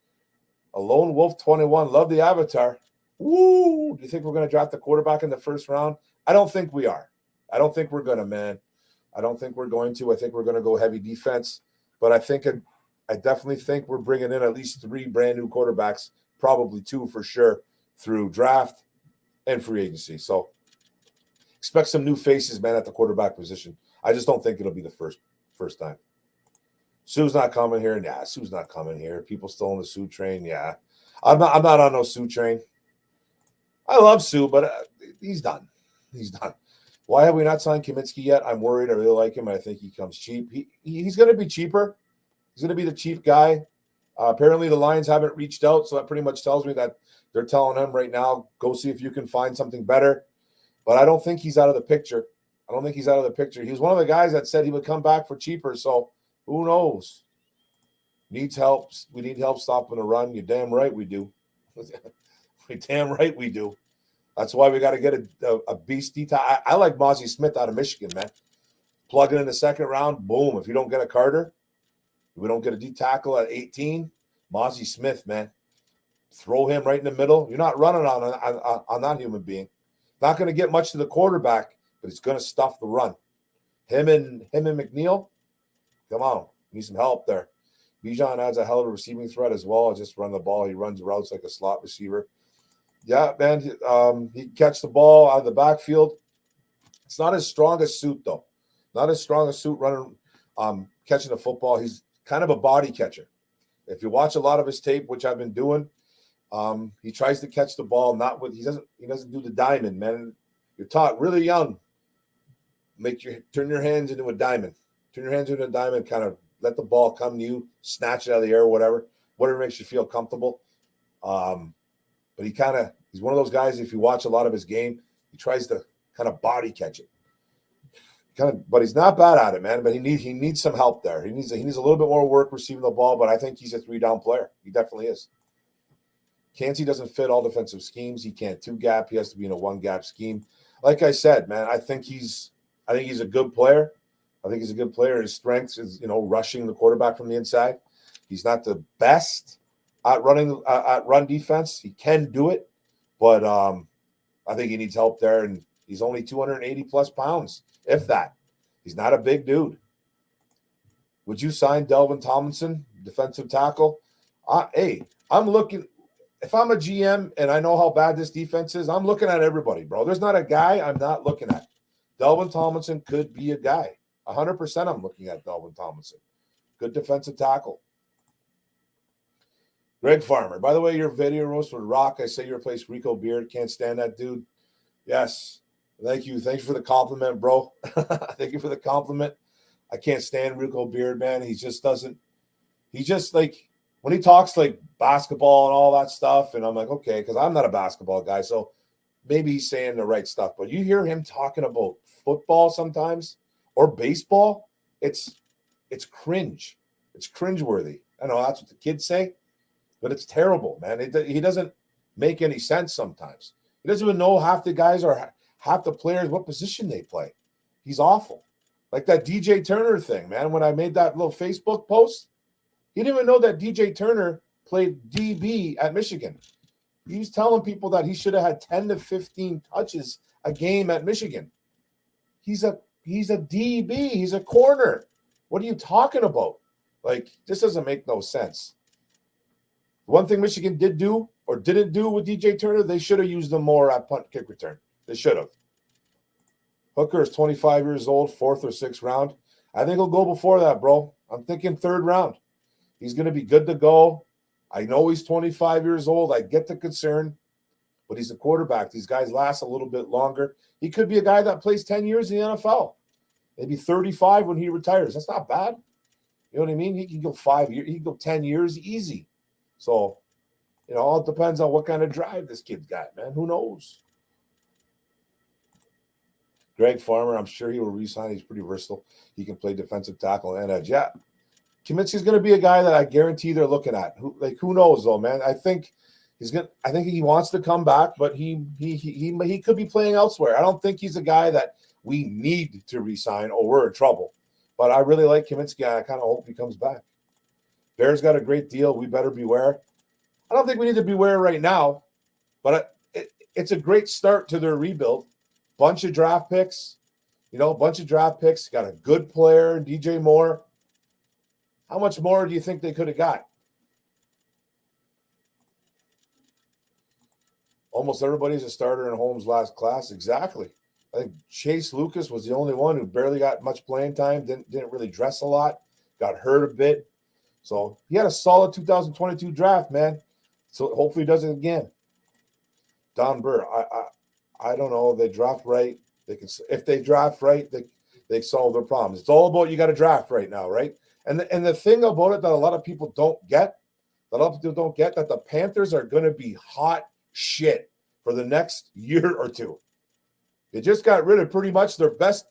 A Lone Wolf 21. Love the avatar. Woo! Do you think we're going to draft the quarterback in the first round? I don't think we are. I don't think we're going to, man. I don't think we're going to. I think we're going to go heavy defense. But I definitely think we're bringing in at least 3 brand new quarterbacks, probably 2 for sure, through draft and free agency. So expect some new faces, man, at the quarterback position. I just don't think it'll be the first time. Sue's not coming here. Yeah, Sue's not coming here. People still on the Sue train. Yeah, I'm not on no Sue train. I love Sue, but he's done. He's done. Why have we not signed Kaminsky yet? I'm worried. I really like him. I think he comes cheap. He's going to be cheaper. He's going to be the cheap guy. Apparently, the Lions haven't reached out, so that pretty much tells me that they're telling him right now, go see if you can find something better. But I don't think he's out of the picture. He was one of the guys that said he would come back for cheaper, so who knows? Needs help. We need help stopping the run. You're damn right we do. You're damn right we do. That's why we got to get a beast detail. I like Mozzie Smith out of Michigan, man. Plug it in the second round, boom. If you don't get a Carter, we don't get a D tackle at 18. Mozzie Smith, man. Throw him right in the middle. You're not running on that human being. Not going to get much to the quarterback, but he's going to stuff the run. Him and McNeil, come on. Need some help there. Bijan adds a hell of a receiving threat as well. Just run the ball. He runs routes like a slot receiver. Yeah, man. He catch the ball out of the backfield. It's not his strongest suit, though. Not his strongest suit running, catching the football. He's kind of a body catcher. If you watch a lot of his tape, which I've been doing, he tries to catch the ball. He doesn't do the diamond, man. You're taught really young. Turn your hands into a diamond. Turn your hands into a diamond. Kind of let the ball come to you, snatch it out of the air, whatever makes you feel comfortable. But he's one of those guys. If you watch a lot of his game, he tries to kind of body catch it. But he's not bad at it, man. But he needs some help there. He needs a little bit more work receiving the ball. But I think he's a 3-down player. He definitely is. Kancey doesn't fit all defensive schemes. He can't 2-gap. He has to be in a 1-gap scheme. Like I said, man, I think he's a good player. His strength is, rushing the quarterback from the inside. He's not the best at run defense. He can do it, but I think he needs help there. And he's only 280 plus pounds, if that. He's not a big dude. Would you sign Delvin Tomlinson, defensive tackle? I'm looking. If I'm a GM and I know how bad this defense is, I'm looking at everybody, bro. There's not a guy I'm not looking at. Delvin Tomlinson could be a guy. 100% I'm looking at Delvin Tomlinson. Good defensive tackle. Greg Farmer. By the way, your video roast would rock. I say you replace Rico Beard. Can't stand that dude. Yes. Thank you. Thanks for the compliment, bro. Thank you for the compliment. I can't stand Rico Beard, man. He just doesn't. He just like when he talks like basketball and all that stuff, and I'm like, okay, because I'm not a basketball guy, so maybe he's saying the right stuff. But you hear him talking about football sometimes or baseball, it's cringe. It's cringeworthy. I know that's what the kids say, but it's terrible, man. He doesn't make any sense sometimes. He doesn't even know half the guys or half the players what position they play. He's awful. Like that DJ Turner thing, man. When I made that little Facebook post, he didn't even know that DJ Turner played DB at Michigan. He was telling people that he should have had 10 to 15 touches a game at Michigan. He's a DB. He's a corner. What are you talking about? Like, this doesn't make no sense. One thing Michigan did do or didn't do with DJ Turner, they should have used him more at punt kick return. They should have. Hooker is 25 years old, 4th or 6th round. I think he'll go before that, bro. I'm thinking 3rd round. He's going to be good to go. I know he's 25 years old. I get the concern, but he's a quarterback. These guys last a little bit longer. He could be a guy that plays 10 years in the NFL. Maybe 35 when he retires. That's not bad. You know what I mean? He can go 5 years. He can go 10 years easy. So, all it depends on what kind of drive this kid's got, man. Who knows? Greg Farmer, I'm sure he will re-sign. He's pretty versatile. He can play defensive tackle and edge. Yeah. Kaminsky's going to be a guy that I guarantee they're looking at. Who knows, though, man? I think he wants to come back, but he could be playing elsewhere. I don't think he's a guy that we need to re-sign or we're in trouble. But I really like Kaminsky. I kind of hope he comes back. Bears got a great deal. We better beware. I don't think we need to beware right now, but it's a great start to their rebuild. Bunch of draft picks. Got a good player, DJ Moore. How much more do you think they could have got? Almost everybody's a starter in Holmes' last class. Exactly. I think Chase Lucas was the only one who barely got much playing time, didn't really dress a lot, got hurt a bit. So he had a solid 2022 draft, man. So hopefully he does it again. Don Burr, I don't know. They draft right. If they draft right, they solve their problems. It's all about you got to draft right now, right? And the thing about it that a lot of people don't get, that the Panthers are going to be hot shit for the next year or two. They just got rid of pretty much their best.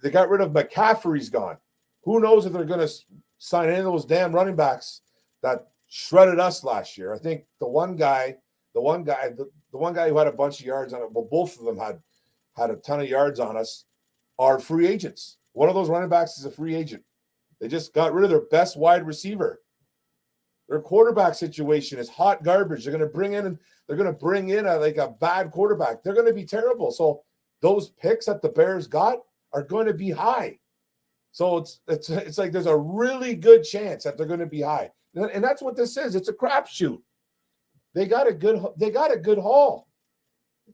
They got rid of McCaffrey's gone. Who knows if they're going to sign any of those damn running backs that shredded us last year. I think the one guy who had a bunch of yards on it, well, both of them had a ton of yards on us, are free agents. One of those running backs is a free agent. They just got rid of their best wide receiver. Their quarterback situation is hot garbage. They're going to bring in a bad quarterback. They're going to be terrible. So those picks that the Bears got are going to be high. So it's like there's a really good chance that they're going to be high. And that's what this is. It's a crapshoot. They got a good haul.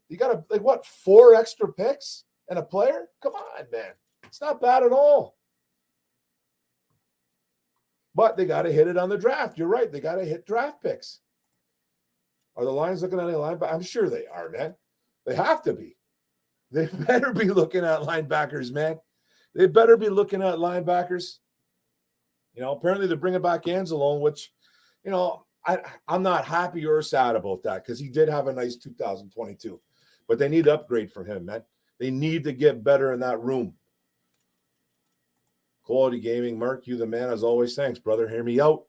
You got 4 extra picks and a player? Come on, man. It's not bad at all. But they got to hit it on the draft. You're right. They got to hit draft picks. Are the Lions looking at any linebackers? I'm sure they are, man. They have to be. They better be looking at linebackers, man. They better be looking at linebackers. Apparently they're bringing back Anzalone, which, I'm not happy or sad about that because he did have a nice 2022. But they need to upgrade for him, man. They need to get better in that room. Quality Gaming, Mark, you the man as always. Thanks, brother. Hear me out.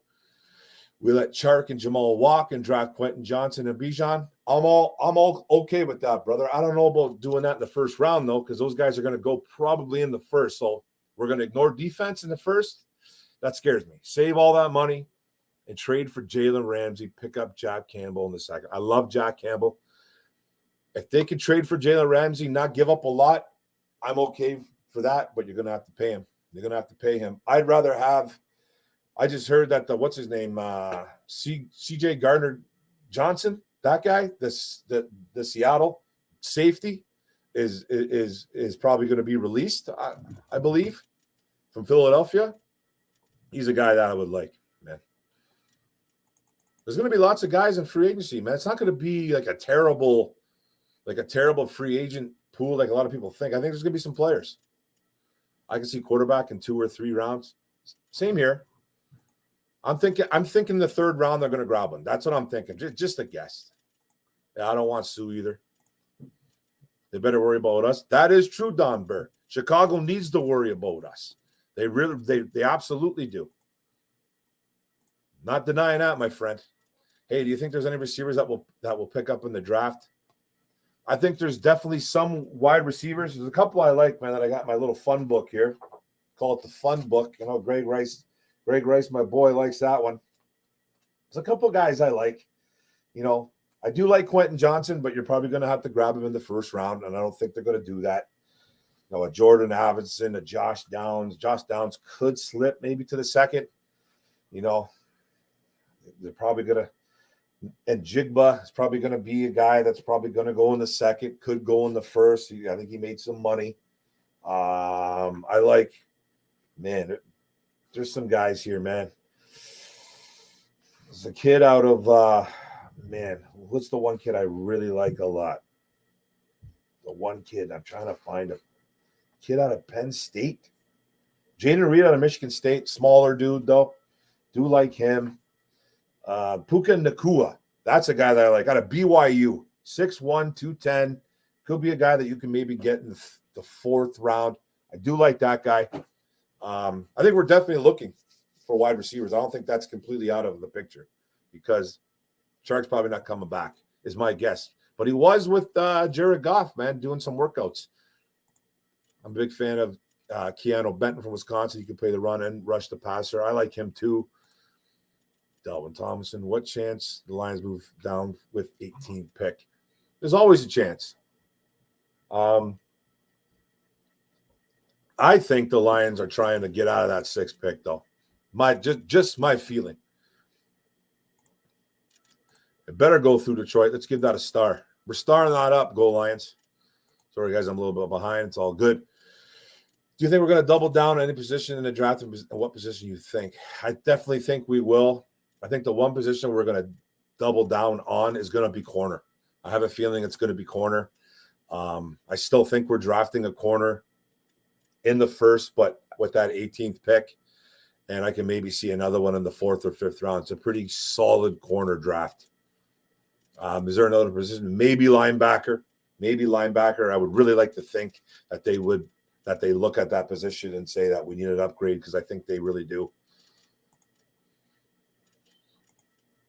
We let Chark and Jamal walk and draft Quentin Johnson and Bijan. I'm all okay with that, brother. I don't know about doing that in the first round, though, because those guys are going to go probably in the first. So we're going to ignore defense in the first. That scares me. Save all that money and trade for Jalen Ramsey. Pick up Jack Campbell in the second. I love Jack Campbell. If they can trade for Jalen Ramsey, not give up a lot, I'm okay for that, but you're going to have to pay him. You're going to have to pay him. I'd rather have – I just heard that what's his name? C.J. Gardner-Johnson, that guy, the Seattle safety is probably going to be released, I believe, from Philadelphia. He's a guy that I would like, man. There's going to be lots of guys in free agency, man. It's not going to be like a terrible free agent pool like a lot of people think. I think there's going to be some players. I can see quarterback in 2 or 3 rounds. Same here. I'm thinking the 3rd round they're going to grab one. That's what I'm thinking. Just a guess. Yeah, I don't want Sue either. They better worry about us. That is true, Don Burr. Chicago needs to worry about us. They absolutely do. Not denying that, my friend. Hey, do you think there's any receivers that will pick up in the draft? I think there's definitely some wide receivers. There's a couple I like, man, that I got in my little fun book here. Call it the fun book. You know, Greg Rice, my boy, likes that one. There's a couple guys I like. You know, I do like Quentin Johnson, but you're probably going to have to grab him in the 1st round, and I don't think they're going to do that. You know, a Jordan Avinson, a Josh Downs. Josh Downs could slip maybe to the 2nd. You know, they're probably going to. And Jigba is probably going to be a guy that's probably going to go in the 2nd, could go in the 1st. I think he made some money. I like, man, there's some guys here, man. There's a kid out of, what's the one kid I really like a lot? The one kid, I'm trying to find a kid out of Penn State. Jaden Reed out of Michigan State, smaller dude, though. Do like him. Puka Nacua. That's a guy that I like. Out of BYU. 6'1", 210. Could be a guy that you can maybe get in the 4th round. I do like that guy. I think we're definitely looking for wide receivers. I don't think that's completely out of the picture because Shark's probably not coming back, is my guess. But he was with Jared Goff, man, doing some workouts. I'm a big fan of Keanu Benton from Wisconsin. He can play the run and rush the passer. I like him too. Delvin Tomlinson, what chance the Lions move down with 18th pick? There's always a chance. I think the Lions are trying to get out of that 6th pick, though. Just my feeling. It better go through Detroit. Let's give that a star. We're starring that up. Go Lions. Sorry, guys, I'm a little bit behind. It's all good. Do you think we're going to double down any position in the draft, and what position you think? I definitely think we will. I think the one position we're going to double down on is going to be corner. I have a feeling it's going to be corner. I still think we're drafting a corner in the 1st, but with that 18th pick, and I can maybe see another one in the 4th or 5th round. It's a pretty solid corner draft. Is there another position? Maybe linebacker. I would really like to think that they look at that position and say that we need an upgrade because I think they really do.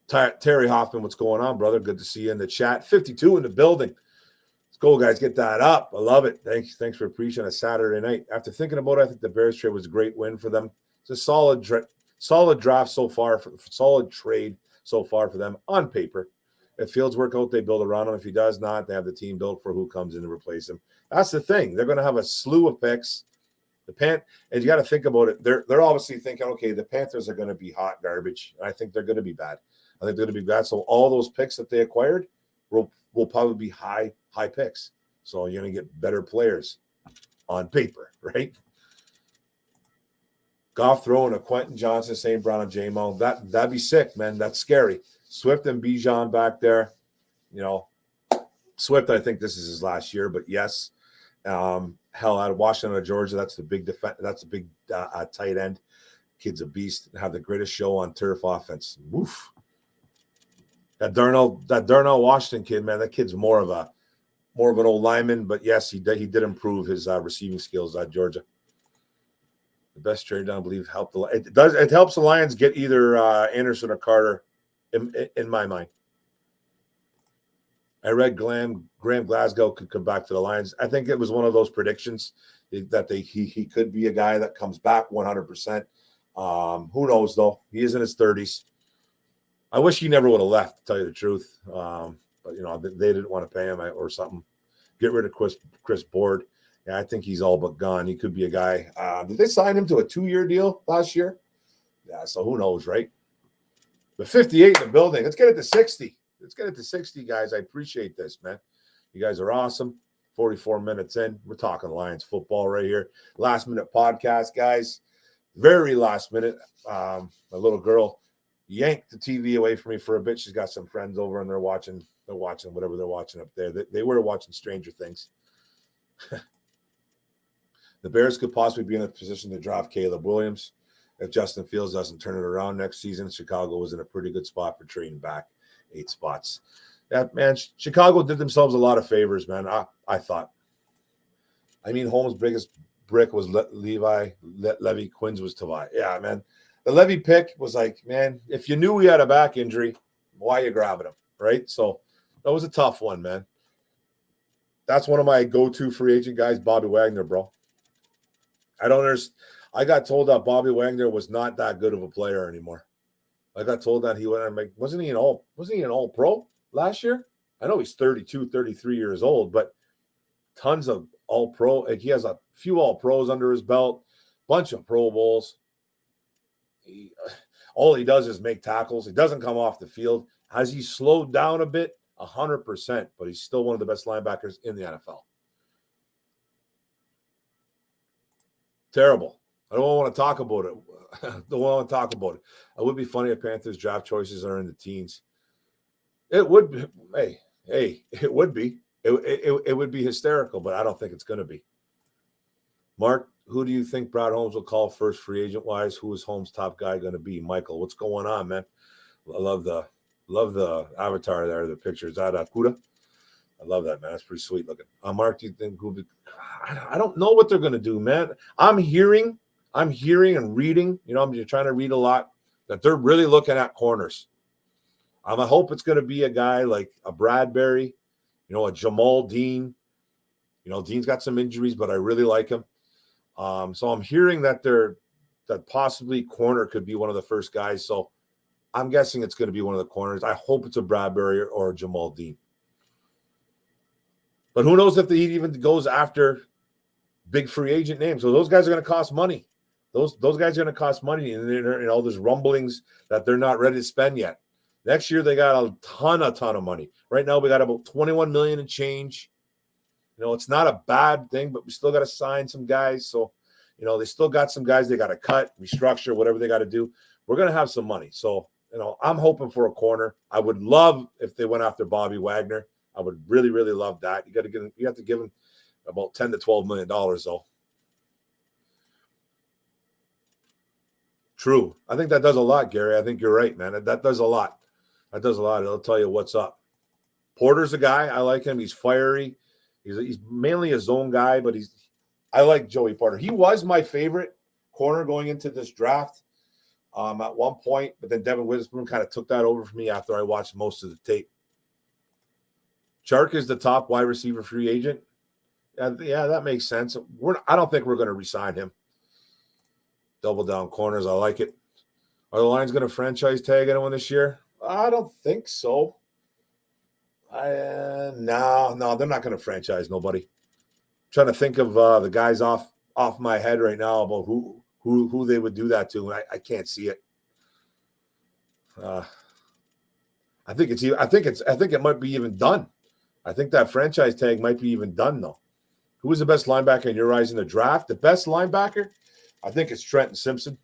Terry Hoffman, what's going on, brother? Good to see you in the chat. 52 in the building. Let's go, guys. Get that up. I love it. Thanks for appreciating a Saturday night. After thinking about it, I think the Bears trade was a great win for them. It's a solid draft so far, solid trade so far for them on paper. If Fields work out, they build around him. If he does not, they have the team built for who comes in to replace him. That's the thing. They're going to have a slew of picks. And you got to think about it. They're obviously thinking, okay, the Panthers are going to be hot garbage. I think they're going to be bad. So all those picks that they acquired will probably be high picks. So you're going to get better players on paper, right? Goff throwing a Quentin Johnson, St. Brown, and J-Mo. That'd be sick, man. That's scary. Swift and Bijan back there. You know, Swift, I think this is his last year, but yes. Hell, out of Washington or Georgia, that's the big tight end. Kid's a beast. Have the greatest show on turf offense. Woof. That Darnell Washington kid, man, that kid's more of an old lineman, but yes, he did improve his receiving skills at Georgia. The best trade down, I believe, helped it helps the Lions get either Anderson or Carter, in my mind. I read Graham Glasgow could come back to the Lions. I think it was one of those predictions that he could be a guy that comes back 100%. Who knows, though? He is in his 30s. I wish he never would have left, to tell you the truth. But, you know, they didn't want to pay him or something. Get rid of Chris Board. Yeah, I think he's all but gone. He could be a guy. Did they sign him to a 2-year deal last year? Yeah, so who knows, right? But 58 in the building. Let's get it to 60. Let's get it to 60, guys. I appreciate this, man. You guys are awesome. 44 minutes in. We're talking Lions football right here. Last-minute podcast, guys. Very last minute. My little girl yanked the TV away from me for a bit. She's got some friends over, and they're watching whatever they're watching up there. They were watching Stranger Things. The Bears could possibly be in a position to draft Caleb Williams. If Justin Fields doesn't turn it around next season, Chicago was in a pretty good spot for trading back 8 spots. Yeah, man, Chicago did themselves a lot of favors, man. I thought. I mean, Holmes' biggest brick was Levy Quinn's was Tavai. Yeah, man. The Levy pick was like, man, if you knew he had a back injury, why are you grabbing him, right? So that was a tough one, man. That's one of my go-to free agent guys, Bobby Wagner, bro. I don't understand. I got told that Bobby Wagner was not that good of a player anymore. I got told that he went. I'm like, wasn't he an all pro last year? I know he's 32, 33 years old, but tons of all pro. Like he has a few all pros under his belt, bunch of Pro Bowls. All he does is make tackles. He doesn't come off the field. Has he slowed down a bit? 100%, but he's still one of the best linebackers in the NFL. Terrible. I don't want to talk about it. It would be funny if Panthers draft choices are in the teens. It would be. Hey, it would be. It would be hysterical, but I don't think it's going to be. Mark, who do you think Brad Holmes will call first free agent-wise? Who is Holmes' top guy going to be? Michael, what's going on, man? I love the avatar there, the picture. Is that Kuda? I love that, man. That's pretty sweet looking. Mark, do you think who? I don't know what they're going to do, man. I'm hearing and reading. You know, I'm just trying to read a lot that they're really looking at corners. I hope it's going to be a guy like a Bradbury, you know, a Jamal Dean. You know, Dean's got some injuries, but I really like him. So I'm hearing that possibly corner could be one of the first guys. So I'm guessing it's going to be one of the corners. I hope it's a Bradbury or a Jamal Dean. But who knows if he even goes after big free agent names. So those guys are going to cost money. Those guys are going to cost money. And there's rumblings that they're not ready to spend yet. Next year, they got a ton of money. Right now, we got about $21 million and change. You know, it's not a bad thing, but we still got to sign some guys. So, you know, they still got some guys they got to cut, restructure, whatever they got to do. We're going to have some money. So, you know, I'm hoping for a corner. I would love if they went after Bobby Wagner. I would really, really love that. You have to give him about $10 to $12 million, though. True. I think that does a lot, Gary. I think you're right, man. That does a lot. That does a lot. It'll tell you what's up. Porter's a guy. I like him. He's fiery. He's mainly a zone guy, but I like Joey Porter. He was my favorite corner going into this draft at one point, but then Devin Witherspoon kind of took that over for me after I watched most of the tape. Chark is the top wide receiver free agent. Yeah, that makes sense. I don't think we're going to re-sign him. Double down corners. I like it. Are the Lions going to franchise tag anyone this year? I don't think so. No, they're not going to franchise nobody. I'm trying to think of the guys off my head right now about who they would do that to. I can't see it. I think it might be even done. I think that franchise tag might be even done though. Who is the best linebacker in your eyes in the draft? The best linebacker, I think it's Trenton Simpson,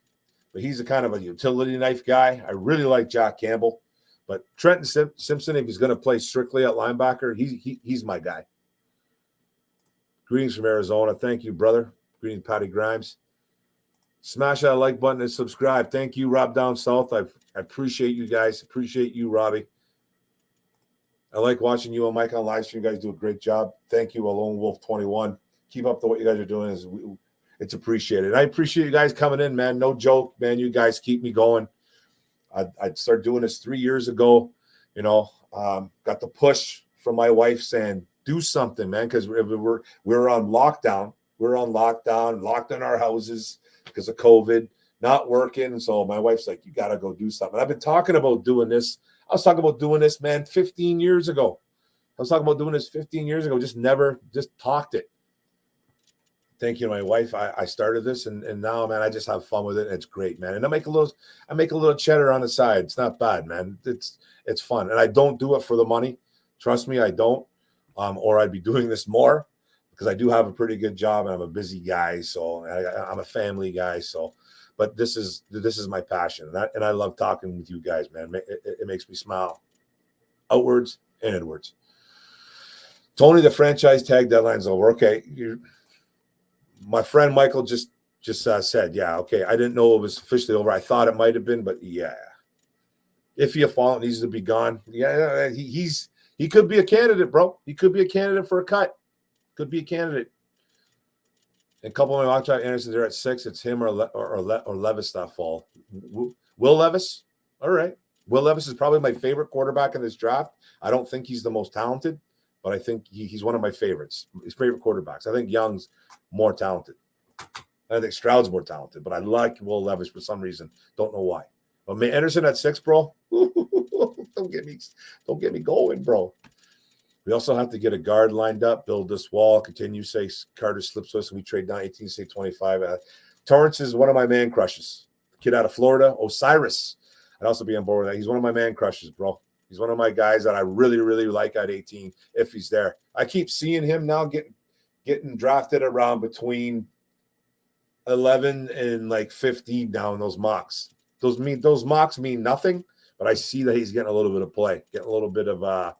but he's a kind of a utility knife guy. I really like Jack Campbell, but Trenton Simpson, if he's going to play strictly at linebacker, he's my guy. Greetings from Arizona. Thank you, brother. Greetings, Patty Grimes. Smash that like button and subscribe. Thank you, Rob Down South. I appreciate you guys. Appreciate you, Robbie. I like watching you and Mike on live stream. You guys do a great job. Thank you, Alone Wolf 21. Keep up to what you guys are doing. It's appreciated. I appreciate you guys coming in, man. No joke, man. You guys keep me going. I started doing this 3 years ago. You know, got the push from my wife saying, do something, man, because we're on lockdown. We're on lockdown, locked in our houses because of COVID, not working. And so my wife's like, you got to go do something. I've been talking about doing this. I was talking about doing this, man, 15 years ago. Just never talked it. Thank you to my wife. I started this and now, man, I just have fun with it. And it's great, man. And I make a little cheddar on the side. It's not bad, man. It's fun. And I don't do it for the money. Trust me, I don't. Or I'd be doing this more because I do have a pretty good job and I'm a busy guy. So I'm a family guy. So, but this is my passion. And I love talking with you guys, man. It makes me smile outwards and inwards. Tony, the franchise tag deadline's over. Okay. My friend Michael just said, yeah, okay. I didn't know it was officially over. I thought it might have been, but yeah. If he fall, needs to be gone. Yeah, he could be a candidate, bro. He could be a candidate for a cut. Could be a candidate. And a couple of my mock draft Anderson, they're at 6. It's him or Levis that fall. Will Levis? All right. Will Levis is probably my favorite quarterback in this draft. I don't think he's the most talented, but I think he's one of my favorites. His favorite quarterbacks. I think Young's more talented. I think Stroud's more talented, but I like Will Levis for some reason. Don't know why. But Anderson at 6, bro. Don't get me going, bro. We also have to get a guard lined up, build this wall, continue, say Carter slips us, and we trade down 18, say 25. Torrance is one of my man crushes. Kid out of Florida, Osiris. I'd also be on board with that. He's one of my man crushes, bro. He's one of my guys that I really, really like at 18 if he's there. I keep seeing him now getting drafted around between 11 and like 15 down those mocks. Those mocks mean nothing, but I see that he's getting a little bit of play, getting a little bit of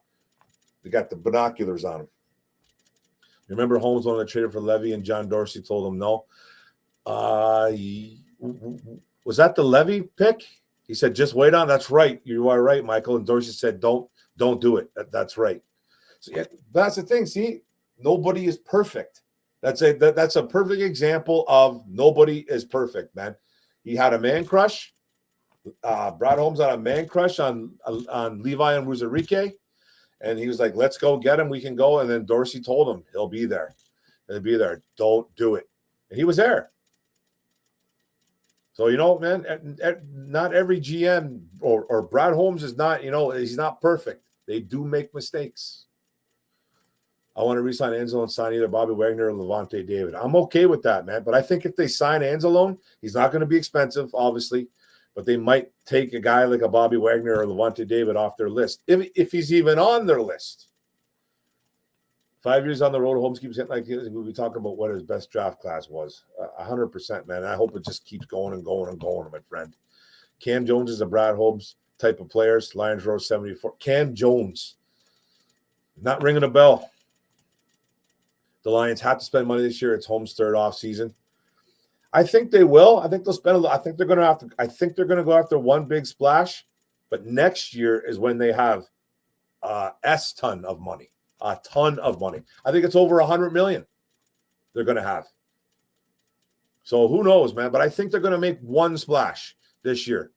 they got the binoculars on him. Remember Holmes wanted to trade for Levy and John Dorsey told him no. Was that the Levy pick? He said, just wait on. That's right. You are right, Michael. And Dorsey said, don't do it. That's right. So yeah, that's the thing. See, nobody is perfect. That's a perfect example of nobody is perfect, man. He had a man crush. Brad Holmes had a man crush on Levi and Ruzarike. And he was like, let's go get him. We can go. And then Dorsey told him he'll be there. He'll be there. Don't do it. And he was there. So, you know, man, not every GM or Brad Holmes is not, you know, he's not perfect. They do make mistakes. I want to re-sign Anzalone and sign either Bobby Wagner or Levante David. I'm okay with that, man. But I think if they sign Anzalone, he's not going to be expensive, obviously. But they might take a guy like a Bobby Wagner or Levante David off their list, if he's even on their list. 5 years on the road, Holmes keeps hitting like we'll be talking about what his best draft class was. 100%, man. I hope it just keeps going and going and going, my friend. Cam Jones is a Brad Holmes type of players. Lions Row 74. Cam Jones. Not ringing a bell. The Lions have to spend money this year. It's Holmes' third off season. I think they will. I think they'll spend a lot. I think they're going to go after one big splash, but next year is when they have a ton of money. A ton of money. I think it's over $100 million they're going to have. So who knows, man? But I think they're going to make one splash this year.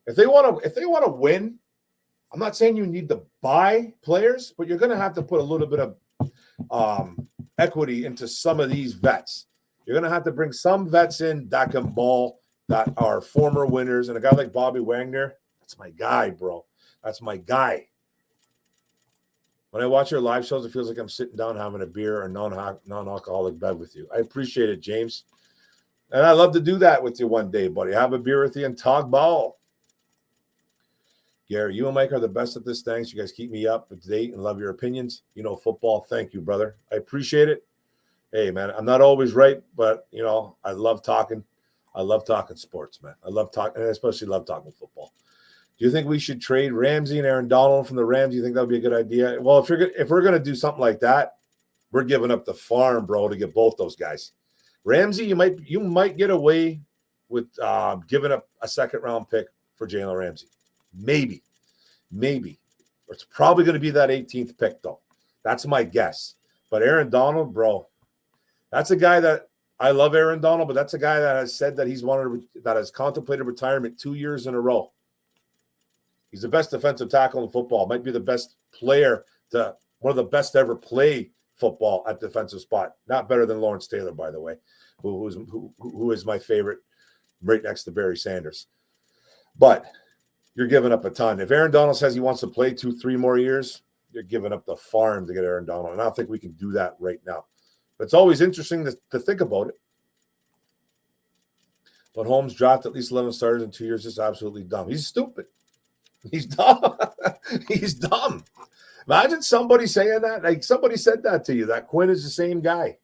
If they want to win, I'm not saying you need to buy players, but you're going to have to put a little bit of equity into some of these vets. You're going to have to bring some vets in that can ball, that are former winners. And a guy like Bobby Wagner, that's my guy, bro. That's my guy. When I watch your live shows, it feels like I'm sitting down having a beer or non-alcoholic bev with you. I appreciate it, James. And I'd love to do that with you one day, buddy. Have a beer with you and talk ball. Gary, you and Mike are the best at this. Thanks. You guys keep me up to date and love your opinions. You know, football. Thank you, brother. I appreciate it. Hey, man, I'm not always right, but, you know, I love talking. I love talking sports, man. I love talking, and I especially love talking football. Do you think we should trade Ramsey and Aaron Donald from the Rams? Do you think that would be a good idea? Well, if we're going to do something like that, we're giving up the farm, bro, to get both those guys. Ramsey, you might get away with giving up a second-round pick for Jalen Ramsey. Maybe. It's probably going to be that 18th pick, though. That's my guess. But Aaron Donald, bro, that's a guy that I love Aaron Donald, but that's a guy that has said that that has contemplated retirement 2 years in a row. He's the best defensive tackle in football. Might be the best player, one of the best to ever play football at defensive spot. Not better than Lawrence Taylor, by the way, who is my favorite, right next to Barry Sanders. But you're giving up a ton. If Aaron Donald says he wants to play 2-3 more years, you're giving up the farm to get Aaron Donald. And I don't think we can do that right now. But it's always interesting to think about it. But Holmes dropped at least 11 starters in 2 years is absolutely dumb. He's stupid. He's dumb. He's dumb. Imagine somebody saying that. Like somebody said that to you, that Quinn is the same guy.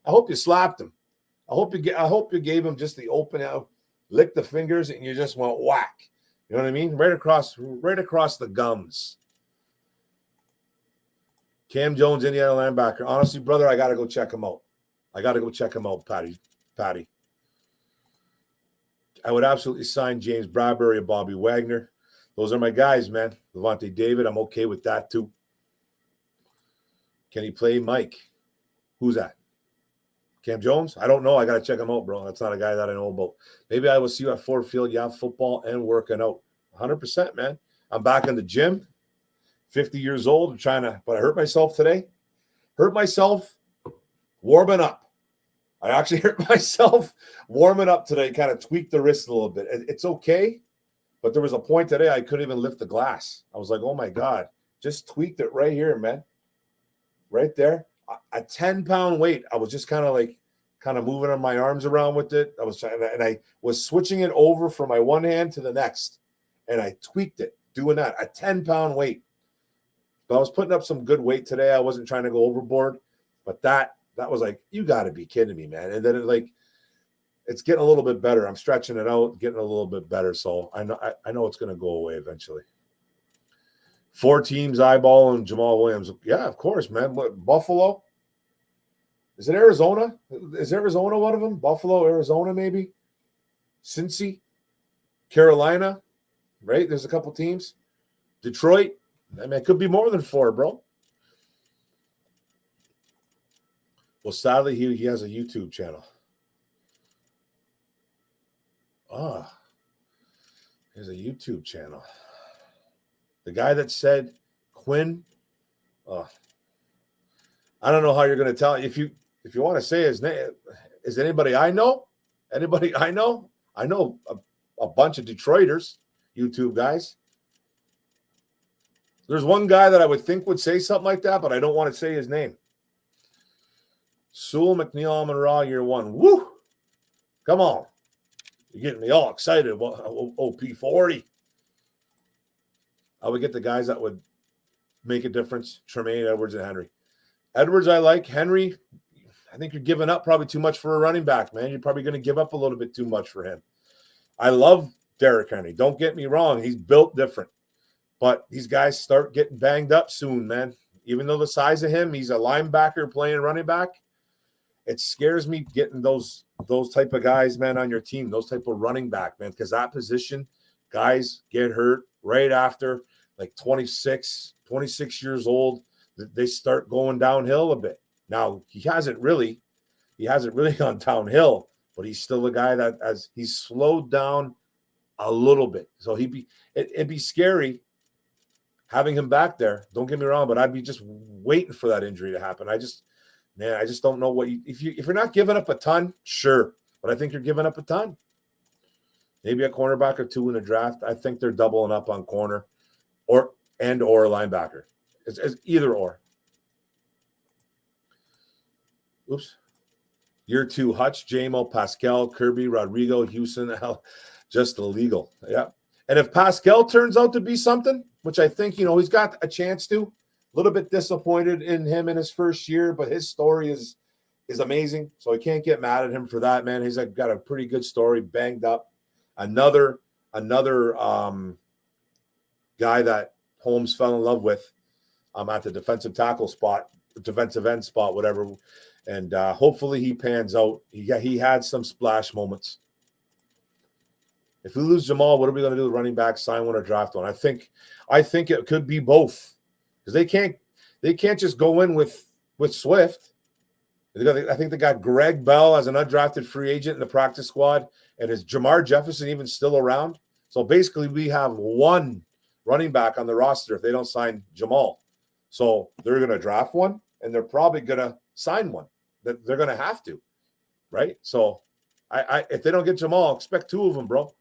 I hope you slapped him. I hope you gave him just the open out, lick the fingers, and you just went whack. You know what I mean? Right across the gums. Cam Jones, Indiana linebacker. Honestly, brother, I got to go check him out. I got to go check him out, Patty. I would absolutely sign James Bradbury and Bobby Wagner. Those are my guys, man. Levante David, I'm okay with that too. Can he play Mike? Who's that? Cam Jones? I don't know. I got to check him out, bro. That's not a guy that I know about. Maybe I will see you at Ford Field. Yeah, football and working out. 100%, man. I'm back in the gym. 50 years old. But I hurt myself today. Hurt myself warming up. I actually hurt myself warming up today. Kind of tweaked the wrist a little bit. It's okay. But there was a point today I couldn't even lift the glass. I was like, oh, my God. Just tweaked it right here, man. Right there. A 10-pound weight. I was just kind of moving on my arms around with it. I was trying, and I was switching it over from my one hand to the next. And I tweaked it doing that. A 10-pound weight. But I was putting up some good weight today. I wasn't trying to go overboard. But that was like, you got to be kidding me, man. And then it's getting a little bit better. I'm stretching it out, getting a little bit better. So I know it's going to go away eventually. 4 teams eyeballing Jamal Williams. Yeah, of course, man. What, Buffalo? Is it Arizona? Is Arizona one of them? Buffalo, Arizona, maybe? Cincy? Carolina? Right? There's a couple teams. Detroit? I mean, it could be more than 4, bro. Well, sadly, he has a YouTube channel. He has a YouTube channel. The guy that said Quinn, I don't know how you're going to tell. If you want to say his name, is anybody I know? Anybody I know? I know a bunch of Detroiters, YouTube guys. There's one guy that I would think would say something like that, but I don't want to say his name. Sewell McNeil Almond Raw year 1. Woo! Come on. You're getting me all excited about OP40. I would get the guys that would make a difference. Tremaine, Edwards, and Henry. Edwards, I like. Henry, I think you're giving up probably too much for a running back, man. You're probably going to give up a little bit too much for him. I love Derrick Henry. Don't get me wrong. He's built different. But these guys start getting banged up soon, man. Even though the size of him, he's a linebacker playing running back. It scares me getting those type of guys, man, on your team, those type of running back, man, because that position, guys get hurt right after, like 26 years old. They start going downhill a bit. Now, he hasn't really gone downhill, but he's still a guy that he's slowed down a little bit. So it'd be scary having him back there. Don't get me wrong, but I'd be just waiting for that injury to happen. I just don't know what if you're not giving up a ton, sure, but I think you're giving up a ton. Maybe a cornerback or 2 in a draft. I think they're doubling up on corner or linebacker. It's either or. Oops. Year 2, Hutch, Jamo, Pascal, Kirby, Rodrigo, Houston, just illegal. Yeah. And if Pascal turns out to be something, which I think, he's got a chance to, a little bit disappointed in him in his first year, but his story is amazing. So I can't get mad at him for that, man. He's got a pretty good story, banged up. Another guy that Holmes fell in love with at the defensive end spot, whatever. And hopefully he pans out. He had some splash moments. If we lose Jamal, what are we going to do? Running back, sign one or draft one? I think it could be both, because they can't just go in with Swift. I think they got Greg Bell as an undrafted free agent in the practice squad, and is Jamar Jefferson even still around? So basically, we have one running back on the roster if they don't sign Jamal. So they're going to draft one, and they're probably going to sign one. That they're going to have to, right? So I if they don't get Jamal, expect 2 of them, bro.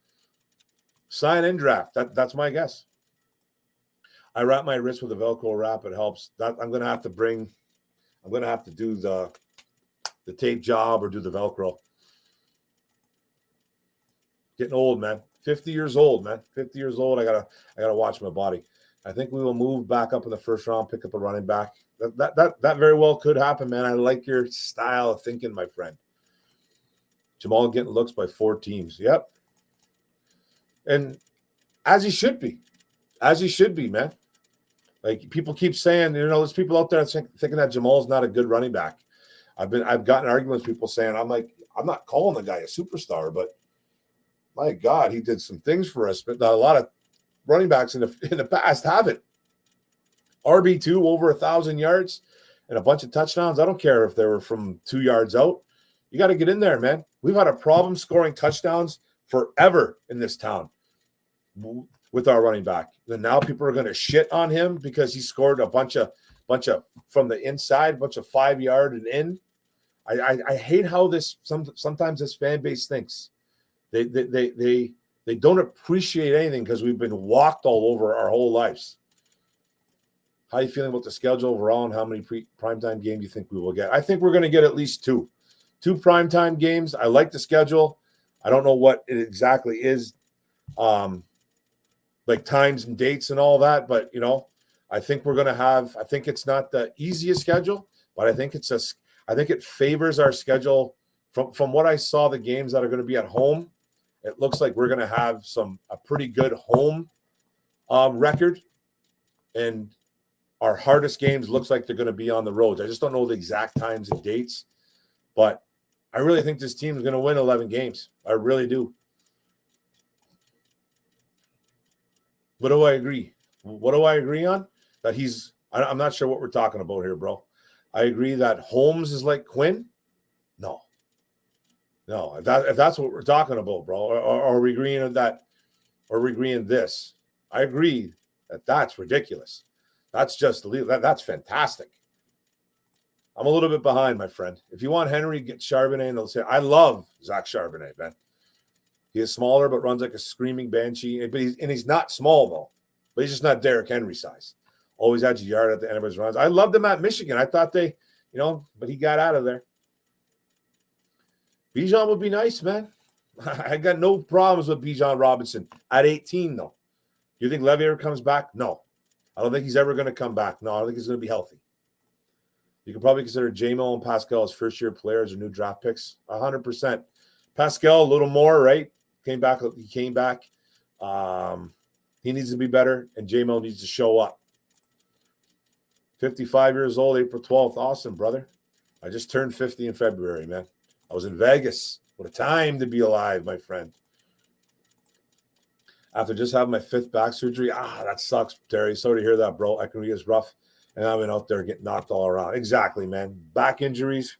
Sign and draft. That's my guess. I wrap my wrist with a Velcro wrap. It helps. That I'm going to have to do the tape job or do the Velcro. Getting old, man. 50 years old, man. 50 years old. I gotta watch my body. I think we will move back up in the first round, pick up a running back. That very well could happen, man. I like your style of thinking, my friend. Jamal getting looks by 4 teams. Yep. And as he should be. As he should be, man. Like, people keep saying, there's people out there thinking that Jamal's not a good running back. I've gotten arguments with people saying, I'm like, I'm not calling the guy a superstar, but my God, he did some things for us. But a lot of running backs in the past haven't. RB2 over 1,000 yards and a bunch of touchdowns. I don't care if they were from 2 yards out. You got to get in there, man. We've had a problem scoring touchdowns forever in this town with our running back. And now people are going to shit on him because he scored a bunch of from the inside, a bunch of 5 yard and in. I hate how this sometimes this fan base thinks. They don't appreciate anything because we've been walked all over our whole lives. How are you feeling about the schedule overall and how many primetime games you think we will get? I think we're going to get at least two primetime games. I like the schedule. I don't know what it exactly is, like times and dates and all that, but I think we're going to have. I think it's not the easiest schedule, but I think it favors our schedule. From what I saw, the games that are going to be at home, it looks like we're going to have a pretty good home record, and our hardest games looks like they're going to be on the roads. I just don't know the exact times and dates, but I really think this team is going to win 11 games. I really do. What do I agree? What do I agree on? That I'm not sure what we're talking about here, bro. I agree that Holmes is like Quinn. No. If that's what we're talking about, bro, or are we agreeing on that? Or are we agreeing this? I agree that that's ridiculous. That's just that's fantastic. I'm a little bit behind, my friend. If you want Henry, get Charbonnet. And they'll say, I love Zach Charbonnet, man. He is smaller, but runs like a screaming banshee. But he's not small, though. But he's just not Derrick Henry size. Always adds a yard at the end of his runs. I loved him at Michigan. I thought but he got out of there. Bijan would be nice, man. I got no problems with Bijan Robinson at 18, though. You think Levy ever comes back? No. I don't think he's ever going to come back. No, I don't think he's going to be healthy. You can probably consider J-Mo and Pascal as first-year players or new draft picks. 100%. Pascal, a little more, right? He came back. He needs to be better, and J-Mo needs to show up. 55 years old, April 12th. Awesome, brother. I just turned 50 in February, man. I was in Vegas. What a time to be alive, my friend. After just having my 5th back surgery, that sucks, Terry. Sorry to hear that, bro. I can read it's rough. And I've been out there getting knocked all around. Exactly, man. Back injuries,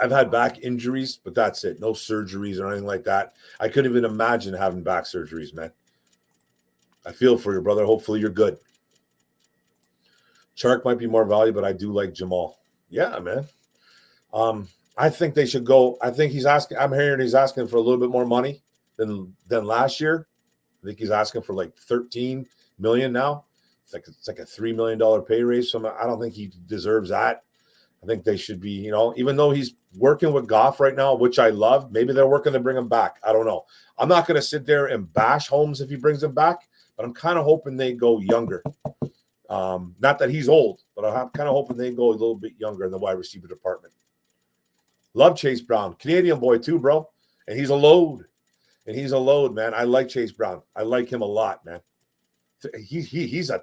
I've had back injuries, but that's it. No surgeries or anything like that. I couldn't even imagine having back surgeries, man. I feel for you, brother. Hopefully you're good. Chark might be more valuable, but I do like Jamal. Yeah, man. I think they should go. I think I'm hearing he's asking for a little bit more money than last year. I think he's asking for like $13 million now. It's like a $3 million pay raise. So I don't think he deserves that. I think they should be, even though he's working with Goff right now, which I love, maybe they're working to bring him back. I don't know. I'm not going to sit there and bash Holmes if he brings him back, but I'm kind of hoping they go younger. Not that he's old, but I'm kind of hoping they go a little bit younger in the wide receiver department. Love Chase Brown. Canadian boy too, bro. And he's a load. Man. I like Chase Brown. I like him a lot, man. He's a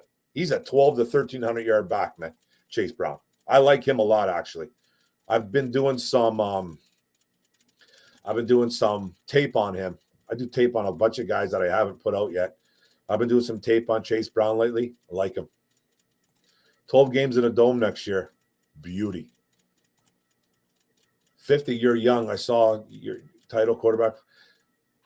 12 to 1,300 yard back, man. Chase Brown. I like him a lot, actually. I've been doing some tape on him. I do tape on a bunch of guys that I haven't put out yet. I've been doing some tape on Chase Brown lately. I like him. 12 games in a dome next year. Beauty. 50, you're young. I saw your title quarterback.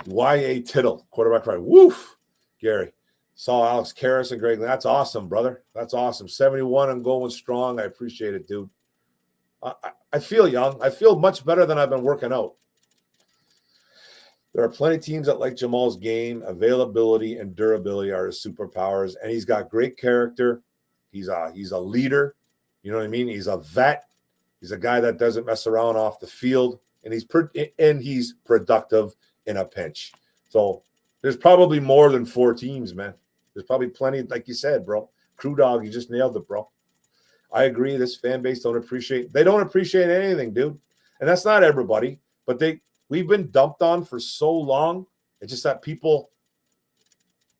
Y.A. Tittle, quarterback right. Woof, Gary. Saw Alex Karras and Greg. That's awesome, brother. That's awesome. 71, I'm going strong. I appreciate it, dude. I feel young. I feel much better than I've been working out. There are plenty of teams that like Jamal's game. Availability and durability are his superpowers, and he's got great character. He's a leader. You know what I mean? He's a vet. He's a guy that doesn't mess around off the field, and he's productive in a pinch. So there's probably more than 4 teams, man. There's probably plenty, like you said, bro. Crew Dog, you just nailed it, bro. I agree. This fan base don't appreciate anything, dude. And that's not everybody, but we've been dumped on for so long. It's just that people,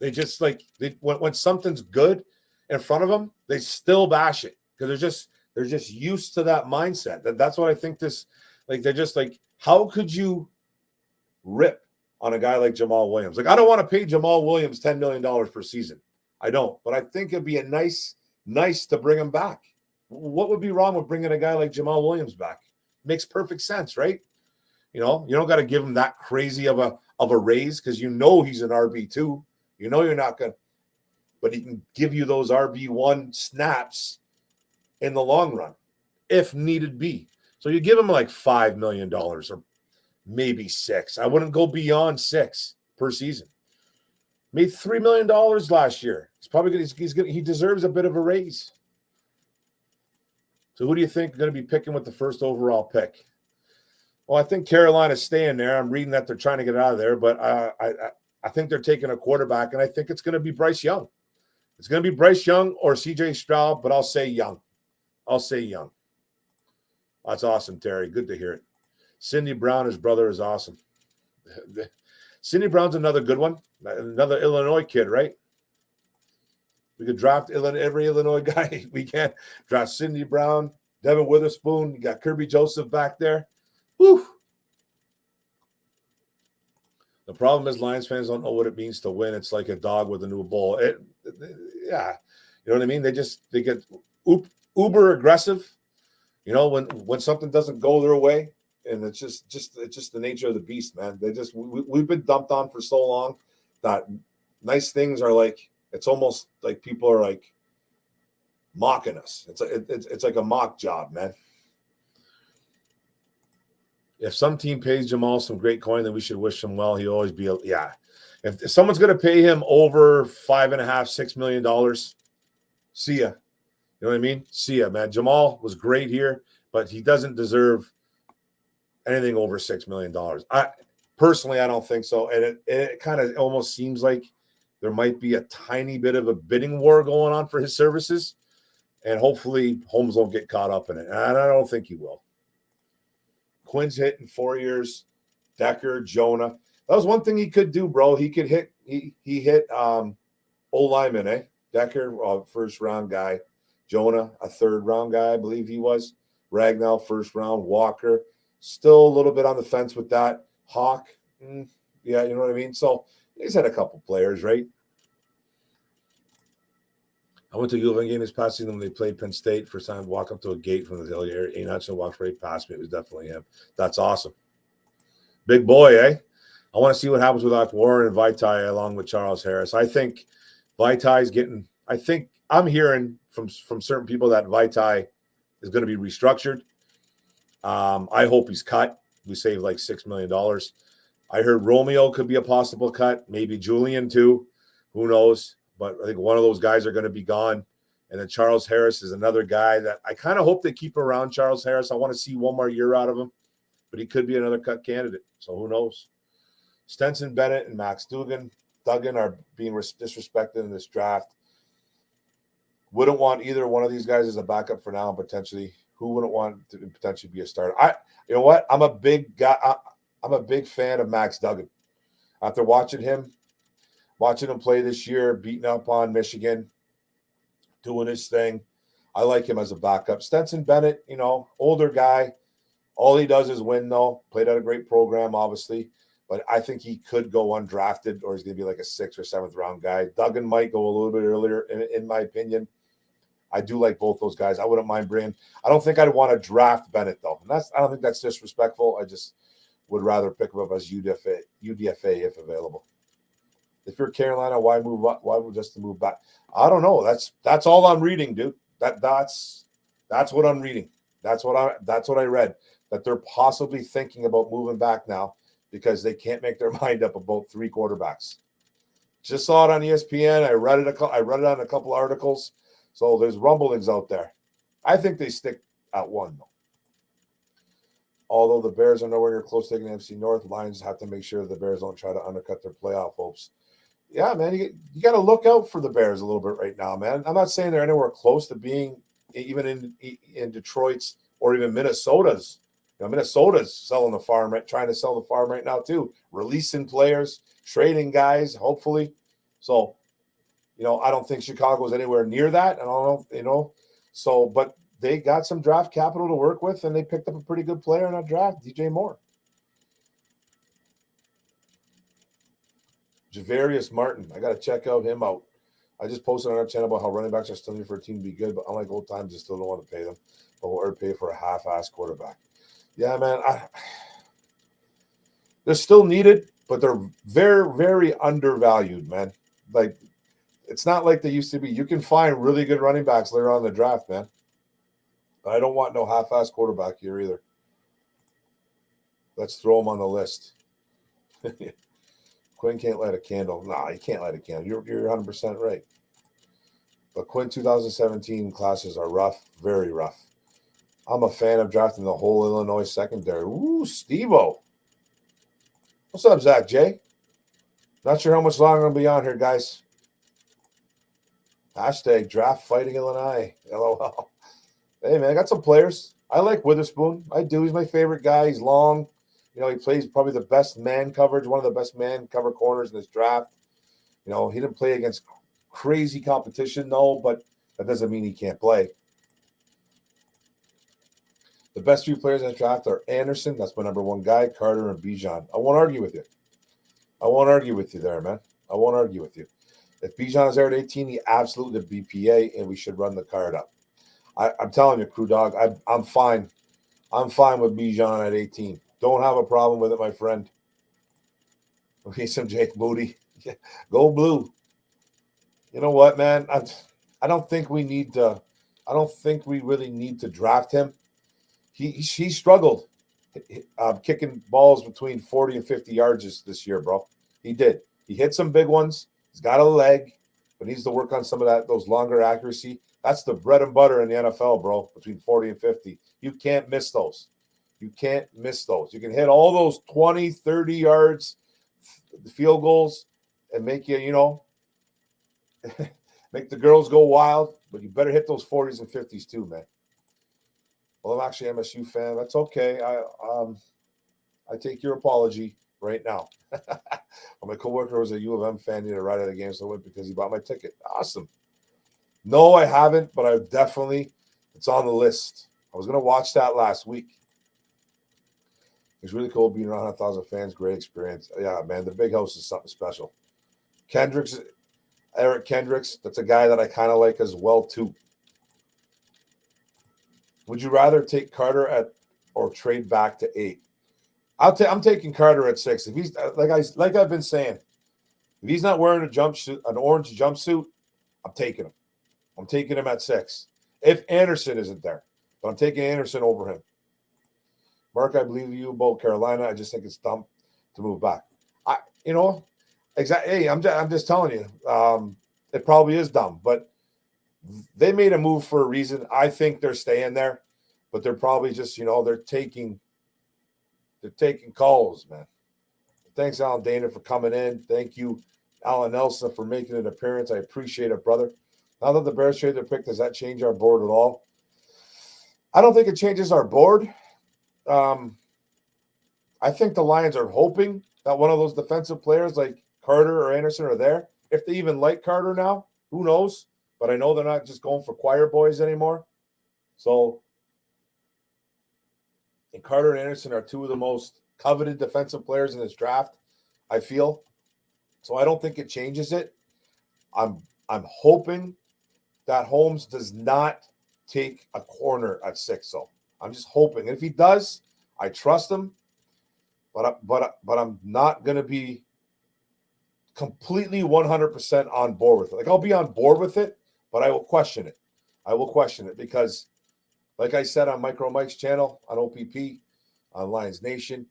when something's good in front of them, they still bash it because They're just used to that mindset. That's what I think this, like, they're just like, how could you rip on a guy like Jamal Williams? Like, I don't want to pay Jamal Williams $10 million per season. I don't. But I think it'd be a nice to bring him back. What would be wrong with bringing a guy like Jamal Williams back? Makes perfect sense, right? You know, you don't got to give him that crazy of a raise because you know he's an RB2. You know you're not going to, but he can give you those RB1 snaps in the long run, if needed be. So you give him like $5 million or maybe $6 million. I wouldn't go beyond $6 million per season. Made $3 million last year. He's probably going. He deserves a bit of a raise. So who do you think is going to be picking with the first overall pick? Well, I think Carolina's staying there. I'm reading that they're trying to get out of there, but I think they're taking a quarterback, and I think it's going to be Bryce Young. It's going to be Bryce Young or C.J. Stroud, but I'll say Young. That's awesome, Terry. Good to hear it. Cindy Brown, his brother, is awesome. Cindy Brown's another good one. Another Illinois kid, right? We could draft every Illinois guy. We can draft Cindy Brown, Devin Witherspoon. You got Kirby Joseph back there. Whew. The problem is Lions fans don't know what it means to win. It's like a dog with a new bowl. Yeah. You know what I mean? They get uber aggressive, you know, when something doesn't go their way, and it's just the nature of the beast, man. We've been dumped on for so long that nice things are like, it's almost like people are like mocking us. It's like a mock job, man. If some team pays Jamal some great coin, then we should wish him well. He'll always be If someone's going to pay him over $5.5, $6 million, see ya. You know what I mean? See ya, man. Jamal was great here, but he doesn't deserve anything over $6 million. I don't think so. And it kind of almost seems like there might be a tiny bit of a bidding war going on for his services. And hopefully Holmes won't get caught up in it. And I don't think he will. Quinn's hit in 4 years. Decker, Jonah. That was one thing he could do, bro. He could hit. He hit O-lineman, eh? Decker, first round guy. Jonah, a third round guy, I believe he was. Ragnall, first round. Walker, still a little bit on the fence with that. Hawk, yeah, you know what I mean? So he's had a couple players, right? I went to U of M game this past season when they played Penn State. First time walk up to a gate from the hill area. A. Hudson walked right past me. It was definitely him. That's awesome. Big boy, eh? I want to see what happens with Warren and Vaitai along with Charles Harris. I think Vaitai's getting – I think I'm hearing from certain people that Vaitai is going to be restructured. I hope he's cut. We save like $6 million. I heard Romeo could be a possible cut. Maybe Julian too. Who knows? But I think one of those guys are going to be gone. And then Charles Harris is another guy that I kind of hope they keep around Charles Harris. I want to see one more year out of him. But he could be another cut candidate. So who knows? Stenson Bennett and Max Duggan are being disrespected in this draft. Wouldn't want either one of these guys as a backup for now, potentially. Who wouldn't want to potentially be a starter? You know what? I'm a big guy. I'm a big fan of Max Duggan. After watching him play this year, beating up on Michigan, doing his thing, I like him as a backup. Stenson Bennett, you know, older guy. All he does is win, though. Played at a great program, obviously. But I think he could go undrafted, or he's going to be like a 6th or 7th round guy. Duggan might go a little bit earlier, in my opinion. I do like both those guys. I wouldn't mind bringing. I don't think I'd want to draft Bennett, though. And I don't think that's disrespectful. I just would rather pick him up as UDFA if available. If you're Carolina, why move up? Why just to move back? I don't know. That's all I'm reading, dude. That's what I'm reading. That's what I read. That they're possibly thinking about moving back now because they can't make their mind up about 3 quarterbacks. Just saw it on ESPN. I read it on a couple articles. So there's rumblings out there. I think they stick at 1, though. Although the Bears are nowhere near close to taking the NFC North, Lions have to make sure the Bears don't try to undercut their playoff hopes. Yeah, man, you got to look out for the Bears a little bit right now, man. I'm not saying they're anywhere close to being even in Detroit's or even Minnesota's. You know, Minnesota's selling the farm, right? Trying to sell the farm right now too, releasing players, trading guys, hopefully. So, you know, I don't think Chicago's anywhere near that. And I don't know, you know. So, but they got some draft capital to work with, and they picked up a pretty good player in that draft, DJ Moore. Javarius Martin, I got to check out him out. I just posted on our channel about how running backs are still needed for a team to be good, but unlike old times, I still don't want to pay them, but we'll pay for a half-ass quarterback. Yeah, man, they're still needed, but they're very, very undervalued, man. Like, it's not like they used to be. You can find really good running backs later on in the draft, man. I don't want no half-ass quarterback here either. Let's throw him on the list. Quinn can't light a candle. Nah, he can't light a candle. You're 100% right. But Quinn 2017 classes are rough, very rough. I'm a fan of drafting the whole Illinois secondary. Ooh, Steve-O. What's up, Zach J? Not sure how much longer I'm going to be on here, guys. Hashtag draft fighting Illinois. LOL. Hey, man, I got some players. I like Witherspoon. I do. He's my favorite guy. He's long. You know, he plays probably the best man coverage, one of the best man cover corners in this draft. You know, he didn't play against crazy competition, though, but that doesn't mean he can't play. The best few players in the draft are Anderson, that's my number one guy, Carter, and Bijan. I won't argue with you. I won't argue with you there, man. I won't argue with you. If Bijan is there at 18, he absolutely BPA, and we should run the card up. I'm telling you, Crew Dog, I'm fine. I'm fine with Bijan at 18. Don't have a problem with it, my friend. Okay, some Jake Moody. Yeah, go blue. You know what, man? I don't think we need to. I don't think we really need to draft him. He struggled kicking balls between 40 and 50 yards this year, bro. He did. He hit some big ones. He's got a leg, but needs to work on some of those longer accuracy. That's the bread and butter in the NFL, bro, between 40 and 50. You can't miss those. You can't miss those. You can hit all those 20, 30 yards, the field goals, and make you, you know, make the girls go wild, but you better hit those 40s and 50s too, man. Well, I'm actually an MSU fan. That's okay. I take your apology right now. My coworker was a U of M fan. He had a ride at the game, so I went because he bought my ticket. Awesome. No, I haven't, but I definitely, it's on the list. I was going to watch that last week. It's really cool being around 1,000 fans. Great experience. Yeah, man, the big house is something special. Eric Kendricks, that's a guy that I kind of like as well, too. Would you rather take Carter or trade back to 8? I'm taking Carter at 6. If he's like I've been saying, if he's not wearing an orange jumpsuit, I'm taking him. I'm taking him at 6. If Anderson isn't there, but I'm taking Anderson over him. Mark, I believe you about Carolina. I just think it's dumb to move back. Exactly. Hey, I'm just telling you, it probably is dumb, but they made a move for a reason. I think they're staying there, but they're probably just, they're taking calls, man. Thanks, Alan Dana, for coming in. Thank you, Alan Nelson, for making an appearance. I appreciate it, brother. Now that the Bears trade their pick, does that change our board at all? I don't think it changes our board. I think the Lions are hoping that one of those defensive players like Carter or Anderson are there. If they even like Carter now, who knows? But I know they're not just going for choir boys anymore. So, and Carter and Anderson are two of the most coveted defensive players in this draft, I feel. So I don't think it changes it. I'm hoping that Holmes does not take a corner at 6. So I'm just hoping. And if he does, I trust him. But I'm not going to be completely 100% on board with it. Like, I'll be on board with it, but I will question it. I will question it because, like I said on Micro Mike's channel, on OPP, on Lions Nation,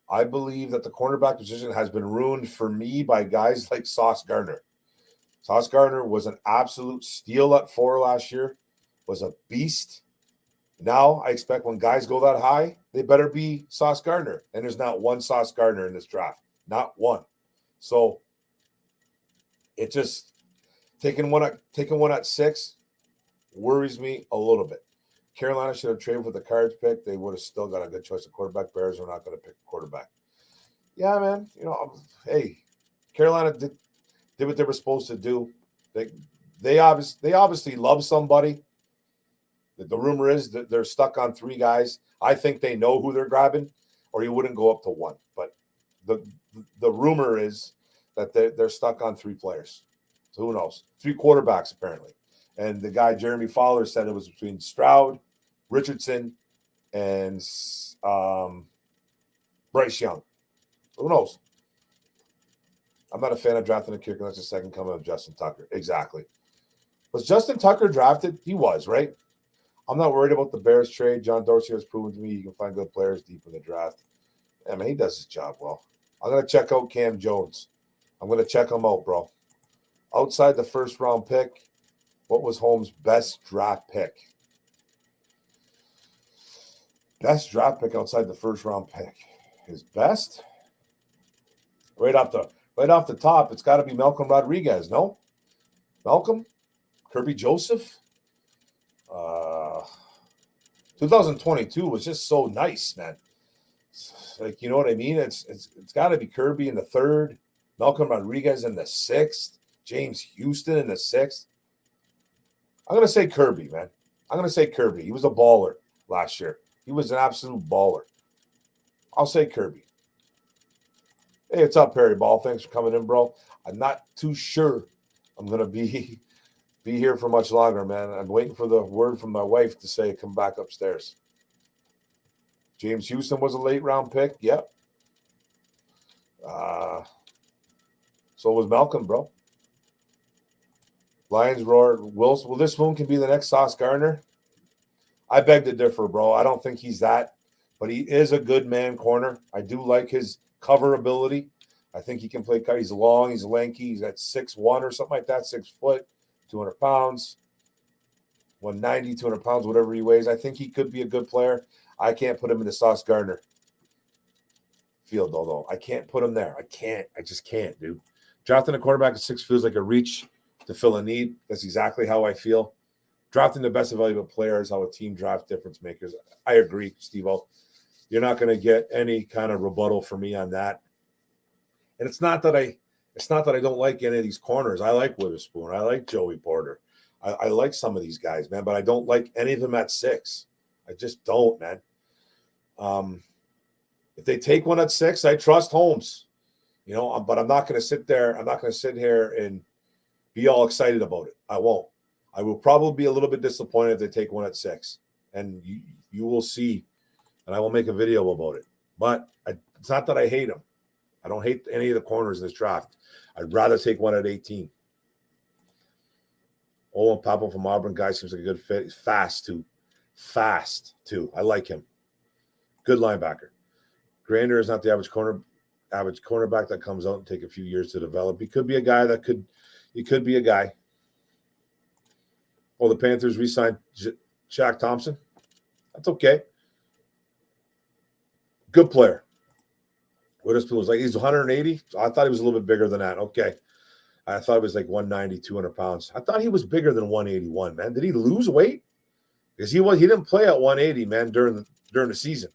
I believe that the cornerback position has been ruined for me by guys like Sauce Gardner. Sauce Gardner was an absolute steal at 4 last year, was a beast. Now I expect when guys go that high, they better be Sauce Gardner. And there's not one Sauce Gardner in this draft. Not one. So it just taking one at 6 worries me a little bit. Carolina should have traded with the Cards pick. They would have still got a good choice of quarterback. Bears are not going to pick a quarterback. Yeah, man. Hey, Carolina did what they were supposed to do. They obviously love somebody. The rumor is that they're stuck on 3 guys. I think they know who they're grabbing, or you wouldn't go up to 1. But the rumor is that they're stuck on 3 players. So who knows? 3 quarterbacks, apparently. And the guy, Jeremy Fowler, said it was between Stroud, Richardson, and Bryce Young. Who knows? I'm not a fan of drafting a kicker unless the second coming of Justin Tucker. Exactly. Was Justin Tucker drafted? He was, right? I'm not worried about the Bears trade. John Dorsey has proven to me you can find good players deep in the draft. I mean, he does his job well. I'm going to check out Cam Jones. I'm going to check him out, bro. Outside the first round pick, what was Holmes' best draft pick? Best draft pick outside the first round pick. His best? Right off the top, it's got to be Malcolm Rodriguez, no? Malcolm? Kirby Joseph? 2022 was just so nice, man. Like, you know what I mean? It's got to be Kirby in the 3rd, Malcolm Rodriguez in the 6th, James Houston in the 6th. I'm going to say Kirby, man. I'm going to say Kirby. He was a baller last year. He was an absolute baller. I'll say Kirby. Hey, what's up, Perry Ball? Thanks for coming in, bro. I'm not too sure I'm going to be here for much longer, man. I'm waiting for the word from my wife to say come back upstairs. James Houston was a late-round pick. Yep. So was Malcolm, bro. Lions roar. Will this one can be the next Sauce Gardner? I beg to differ, bro. I don't think he's that, but he is a good man corner. I do like his cover ability. I think he can play. He's long. He's lanky. He's at 6'1" or something like that. 6 foot, 200 pounds, 190, 200 pounds, whatever he weighs. I think he could be a good player. I can't put him in the Sauce Gardner field, though. I can't put him there. I can't. I just can't, dude. Drafting a quarterback at 6 feels like a reach to fill a need. That's exactly how I feel. Drafting the best available player is how a team drafts difference makers. I agree, Steve-O. You're not going to get any kind of rebuttal from me on that. And it's not that I don't like any of these corners. I like Witherspoon. I like Joey Porter. I like some of these guys, man, but I don't like any of them at 6. I just don't, man. If they take one at 6, I trust Holmes. You know, but I'm not going to sit there. I'm not going to sit here and be all excited about it. I won't. I will probably be a little bit disappointed if they take one at 6. And you will see, and I will make a video about it. But it's not that I hate them. I don't hate any of the corners in this draft. I'd rather take one at 18. Owen Papo from Auburn guy seems like a good fit. He's fast, too. I like him. Good linebacker. Grander is not the average cornerback that comes out and take a few years to develop. He could be a guy he could be a guy. Oh, the Panthers re-signed Shaq Thompson. That's okay. Good player. Witherspoon was like, he's 180. I thought he was a little bit bigger than that. Okay. I thought it was like 190, 200 pounds. I thought he was bigger than 181, man. Did he lose weight? Because he didn't play at 180, man, during the season.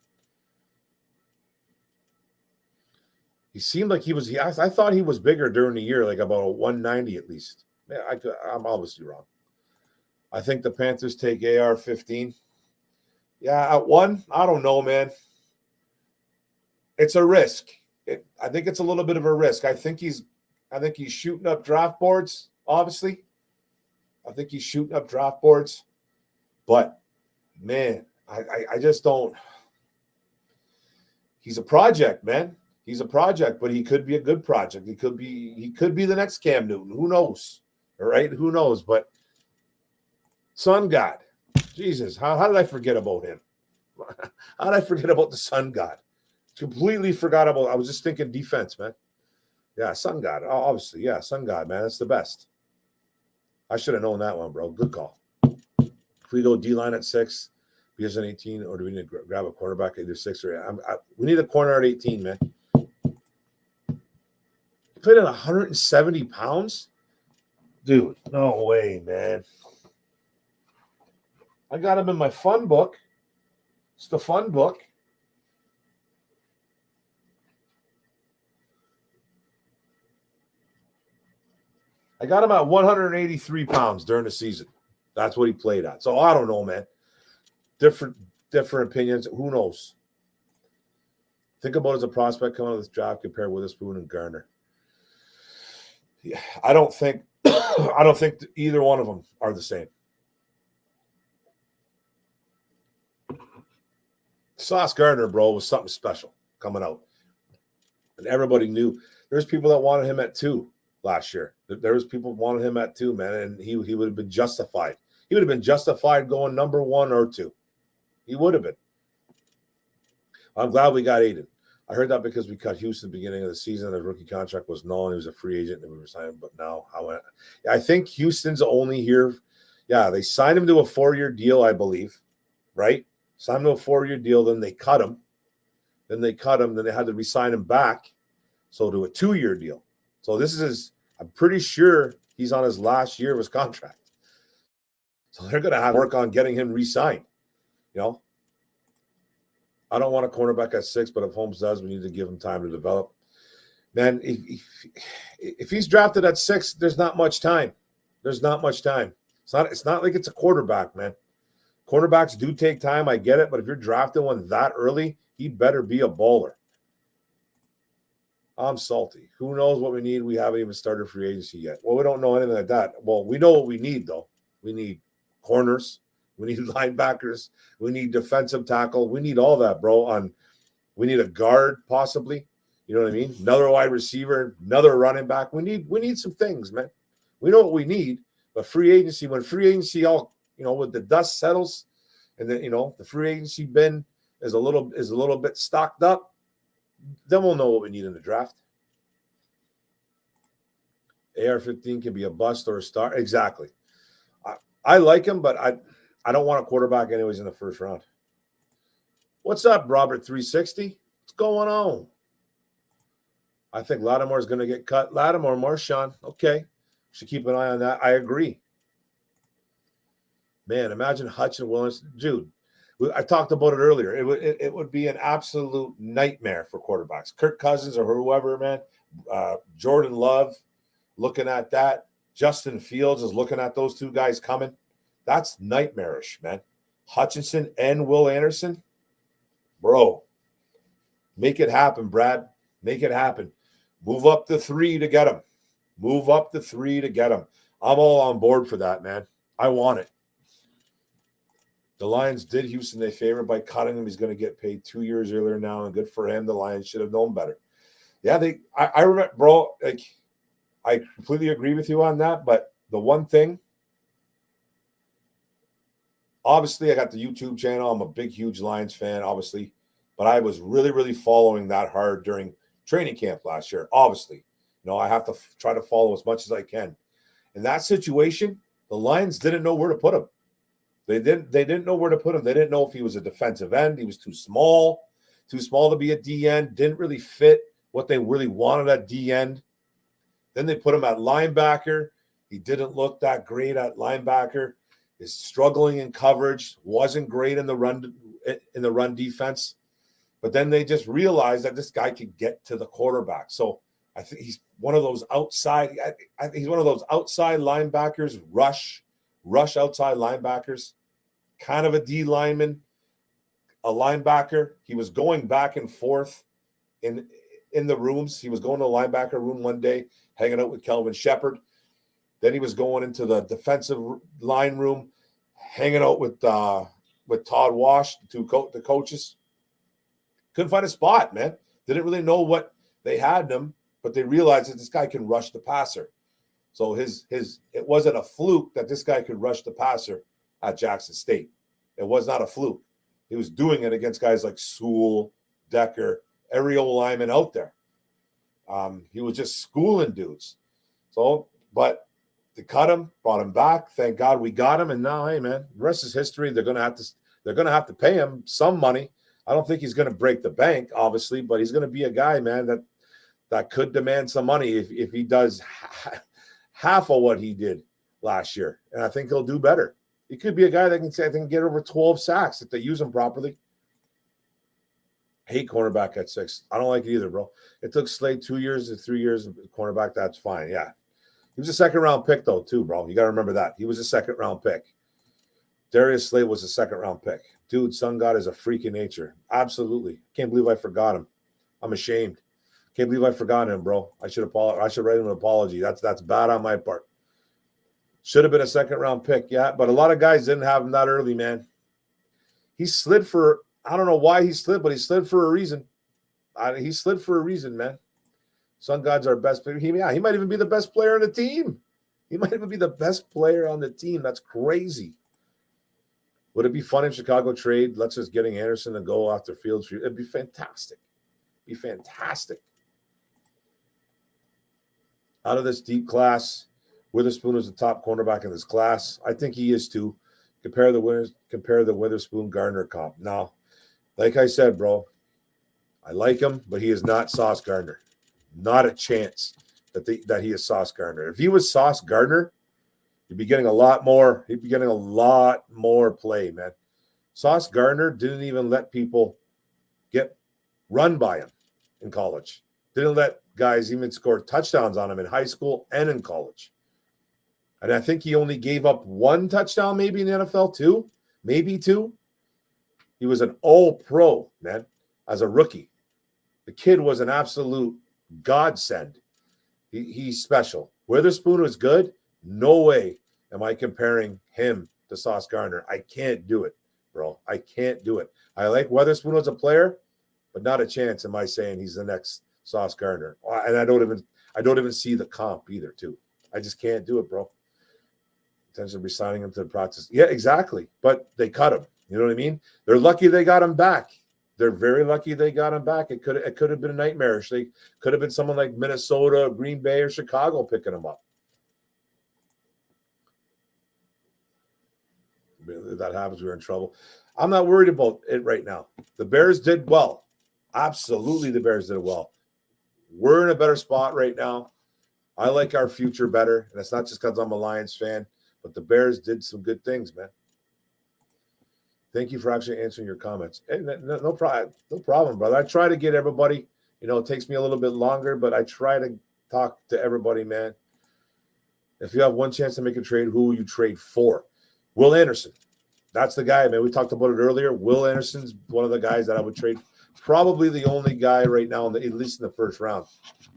He seemed like he was. I thought he was bigger during the year, like about a 190 at least. Man, I'm obviously wrong. I think the Panthers take AR-15. Yeah, at 1, I don't know, man. It's a risk. I think it's a little bit of a risk. I think he's shooting up draft boards, obviously. I think he's shooting up draft boards. But, man, I just don't. He's a project, man. He's a project, but he could be a good project. He could be the next Cam Newton. Who knows? All right? Who knows? But Sun God. Jesus, how did I forget about him? How did I forget about the Sun God? Completely forgot about. I was just thinking defense, man. Yeah, Sun God. Obviously, yeah, Sun God, man. That's the best. I should have known that one, bro. Good call. If we go D-line at 6, because an 18, or do we need to grab a quarterback at either 6 or 8? We need a corner at 18, man. He played at 170 pounds? Dude, no way, man. I got him in my fun book. It's the fun book. I got him at 183 pounds during the season. That's what he played at. So I don't know, man. different opinions. Who knows? Think about it as a prospect coming out of this draft compared with Witherspoon and Garner. Yeah, I don't think either one of them are the same. Sauce Gardner, bro, was something special coming out. And everybody knew. There's people that wanted him at 2 last year. There was people wanted him at 2, man, and he would have been justified. He would have been justified going number 1 or 2. He would have been. I'm glad we got Aiden. I heard that because we cut Houston at the beginning of the season. The rookie contract was null, and he was a free agent, and we were signing. But now, I think Houston's only here. Yeah, they signed him to a 4-year deal, I believe, right? Signed him to a 4-year deal, then they cut him. Then they had to re-sign him back, so to a 2-year deal. So this is I'm pretty sure he's on his last year of his contract. So they're going to have to work on getting him re-signed. I don't want a cornerback at 6, but if Holmes does, we need to give him time to develop. Man, if he's drafted at 6, there's not much time. There's not much time. It's not like it's a quarterback, man. Cornerbacks do take time. I get it, but if you're drafting one that early, he better be a baller. I'm salty. Who knows what we need? We haven't even started free agency yet. Well, we don't know anything like that. Well, we know what we need, though. We need corners. We need linebackers. We need defensive tackle. We need all that, bro. We need a guard, possibly. You know what I mean? Another wide receiver, another running back. We need some things, man. We know what we need. But free agency, when free agency all, with the dust settles, and then the free agency bin is a little bit stocked up, then we'll know what we need in the draft. AR-15 can be a bust or a star. Exactly. I like him, but I don't want a quarterback anyways in the first round. What's up, Robert 360? What's going on? I think Lattimore is going to get cut. Lattimore, Marshawn. Okay. Should keep an eye on that. I agree. Man, imagine Hutch and Williams. Dude, I talked about it earlier. It would be an absolute nightmare for quarterbacks. Kirk Cousins or whoever, man. Jordan Love looking at that. Justin Fields is looking at those 2 guys coming. That's nightmarish, man. Hutchinson and Will Anderson. Bro, make it happen, Brad. Make it happen. Move up to 3 to get him. Move up to 3 to get him. I'm all on board for that, man. I want it. The Lions did Houston a favor by cutting him. He's going to get paid 2 years earlier now, and good for him. The Lions should have known better. Yeah, I remember, bro, I completely agree with you on that, but the one thing, obviously, I got the YouTube channel. I'm a big, huge Lions fan, obviously. But I was really, really following that hard during training camp last year, obviously. I have to try to follow as much as I can. In that situation, the Lions didn't know where to put him. They didn't know where to put him. They didn't know if he was a defensive end. He was too small to be a D end. Didn't really fit what they really wanted at D end. Then they put him at linebacker. He didn't look that great at linebacker. Is struggling in coverage, wasn't great in the run defense. But then they just realized that this guy could get to the quarterback. So I think he's one of those outside. I think he's one of those outside linebackers, rush outside linebackers, kind of a D lineman, a linebacker. He was going back and forth in the rooms. He was going to the linebacker room one day, hanging out with Kelvin Shepard. Then he was going into the defensive line room, hanging out with Todd Wash, the coaches. Couldn't find a spot, man. Didn't really know what they had him, but they realized that this guy can rush the passer. So it wasn't a fluke that this guy could rush the passer at Jackson State. It was not a fluke. He was doing it against guys like Sewell, Decker, every old lineman out there. He was just schooling dudes. So, but they cut him, brought him back. Thank God we got him. And now, hey, man, the rest is history. They're going to have to pay him some money. I don't think he's going to break the bank, obviously, but he's going to be a guy, man, that could demand some money if he does half of what he did last year. And I think he'll do better. He could be a guy that can say, I think, get over 12 sacks if they use him properly. Hate cornerback at 6. I don't like it either, bro. It took Slade 2 years to 3 years of cornerback. That's fine. Yeah. He was a second-round pick, though, too, bro. You got to remember that. He was a second-round pick. Darius Slade was a second-round pick. Dude, Sun God is a freak in nature. Absolutely. Can't believe I forgot him. I'm ashamed. Can't believe I forgot him, bro. I should write him an apology. That's bad on my part. Should have been a second-round pick, yeah. But a lot of guys didn't have him that early, man. He slid for, I don't know why he slid, but he slid for a reason. He slid for a reason, man. Sun God's our best player. He might even be the best player on the team. He might even be the best player on the team. That's crazy. Would it be fun in Chicago trade? Let's just getting Anderson to go after Fields. It'd be fantastic. Be fantastic. Out of this deep class, Witherspoon is the top cornerback in this class. I think he is too. Compare the Witherspoon-Gardner comp. Now, like I said, bro, I like him, but he is not Sauce Gardner. Not a chance that he is Sauce Gardner. If he was Sauce Gardner, he'd be getting a lot more. He'd be getting a lot more play, man. Sauce Gardner didn't even let people get run by him in college. Didn't let guys even score touchdowns on him in high school and in college. And I think he only gave up one touchdown maybe in the NFL, two, maybe two. He was an all-pro, man, as a rookie. The kid was an absolute godsend. He's special. Witherspoon was good. No way am I comparing him to Sauce Gardner. I can't do it, bro. I can't do it. I like Witherspoon as a player, but not a chance am I saying he's the next Sauce Gardner. And I don't even see the comp either, too. I just can't do it, bro. Potentially resigning him to the practice. Yeah, exactly. But they cut him. You know what I mean? They're lucky they got him back. They're very lucky they got him back. It could have been nightmarish. They could have been someone like Minnesota, Green Bay, or Chicago picking him up. If that happens, we're in trouble. I'm not worried about it right now. The Bears did well. Absolutely, the Bears did well. We're in a better spot right now. I like our future better, and it's not just because I'm a Lions fan, but the Bears did some good things, man. Thank you for actually answering your comments. Hey, no problem, brother. I try to get everybody. It takes me a little bit longer, but I try to talk to everybody, man. If you have one chance to make a trade, who will you trade for? Will Anderson. That's the guy, man. We talked about it earlier. Will Anderson's one of the guys that I would trade. Probably the only guy right now, at least in the first round.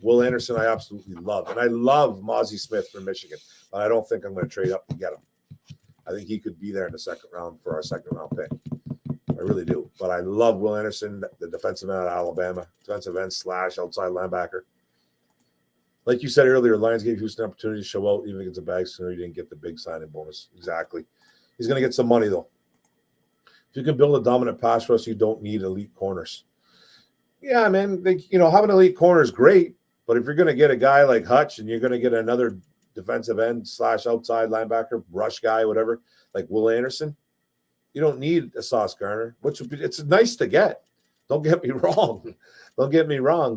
Will Anderson, I absolutely love. And I love Mozzie Smith from Michigan, but I don't think I'm going to trade up to get him. I think he could be there in the second round for our second-round pick. I really do. But I love Will Anderson, the defensive end out of Alabama, defensive end / outside linebacker. Like you said earlier, Lions gave Houston an opportunity to show out even against the bag sooner. He didn't get the big signing bonus. Exactly. He's going to get some money, though. If you can build a dominant pass rush, you don't need elite corners. Yeah, man. Having elite corner is great, but if you're going to get a guy like Hutch and you're going to get another defensive end / outside linebacker, rush guy, whatever, like Will Anderson, you don't need a Sauce Gardner, it's nice to get. Don't get me wrong.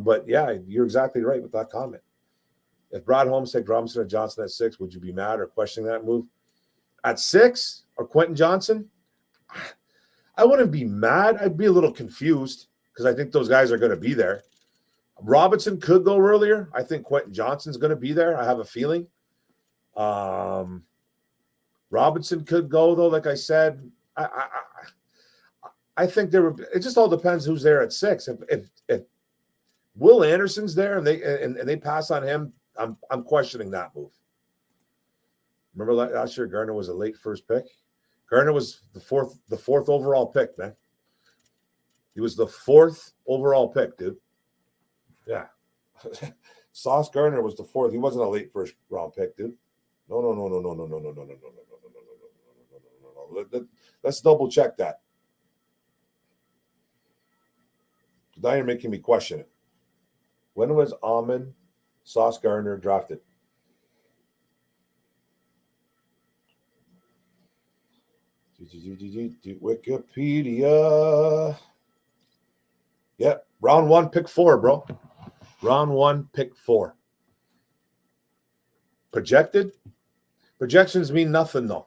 But yeah, you're exactly right with that comment. If Brad Holmes take Robinson or Johnson at 6, would you be mad or questioning that move? At 6 or Quentin Johnson? I wouldn't be mad. I'd be a little confused because I think those guys are going to be there. Robinson could go earlier. I think Quentin Johnson's going to be there. I have a feeling. Robinson could go, though, like I said. I think it just all depends who's there at 6. If Will Anderson's there and they pass on him, I'm questioning that move. Remember last year, Gardner was a late first pick. Gardner was the fourth overall pick, man. He was the 4th overall pick, dude. Yeah. Sauce Gardner was the 4th. He wasn't a late first round pick, dude. No. Let's double check that. Now you're making me question it. When was Amon Sauce Gardner drafted? Wikipedia. Yep. Round 1, pick 4, bro. Round 1, pick 4. Projected? Projections mean nothing, though.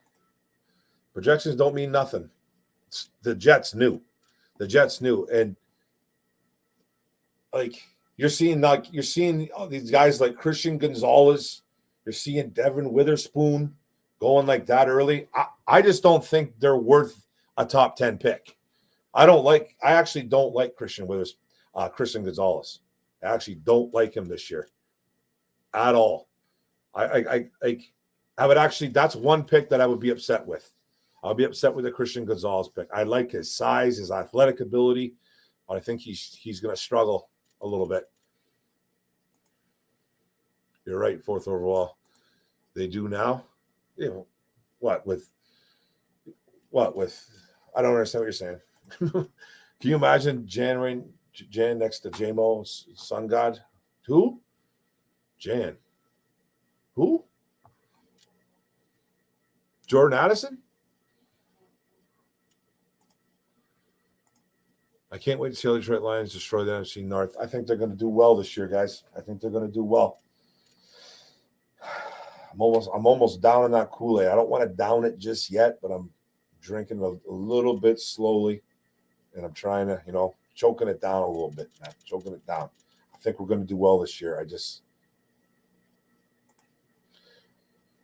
Projections don't mean nothing. The Jets knew. And you're seeing all these guys like Christian Gonzalez. You're seeing Devin Witherspoon going like that early, I just don't think they're worth a top 10 pick. I actually don't like Christian Gonzalez. I actually don't like him this year at all. I would actually, that's one pick that I would be upset with. I'll be upset with the Christian Gonzalez pick. I like his size, his athletic ability, but I think he's going to struggle a little bit. You're right, 4th overall. They do now? You know, what with I don't understand what you're saying. Can you imagine Jan next to JMO, Sun God? Who? Jan. Who? Jordan Addison? I can't wait to see how the Detroit Lions destroy the NFC North. I think they're going to do well this year, guys. I think they're going to do well. I'm almost down in that Kool-Aid. I don't want to down it just yet, but I'm drinking a little bit slowly, and I'm trying to, choking it down a little bit, man. Choking it down. I think we're going to do well this year.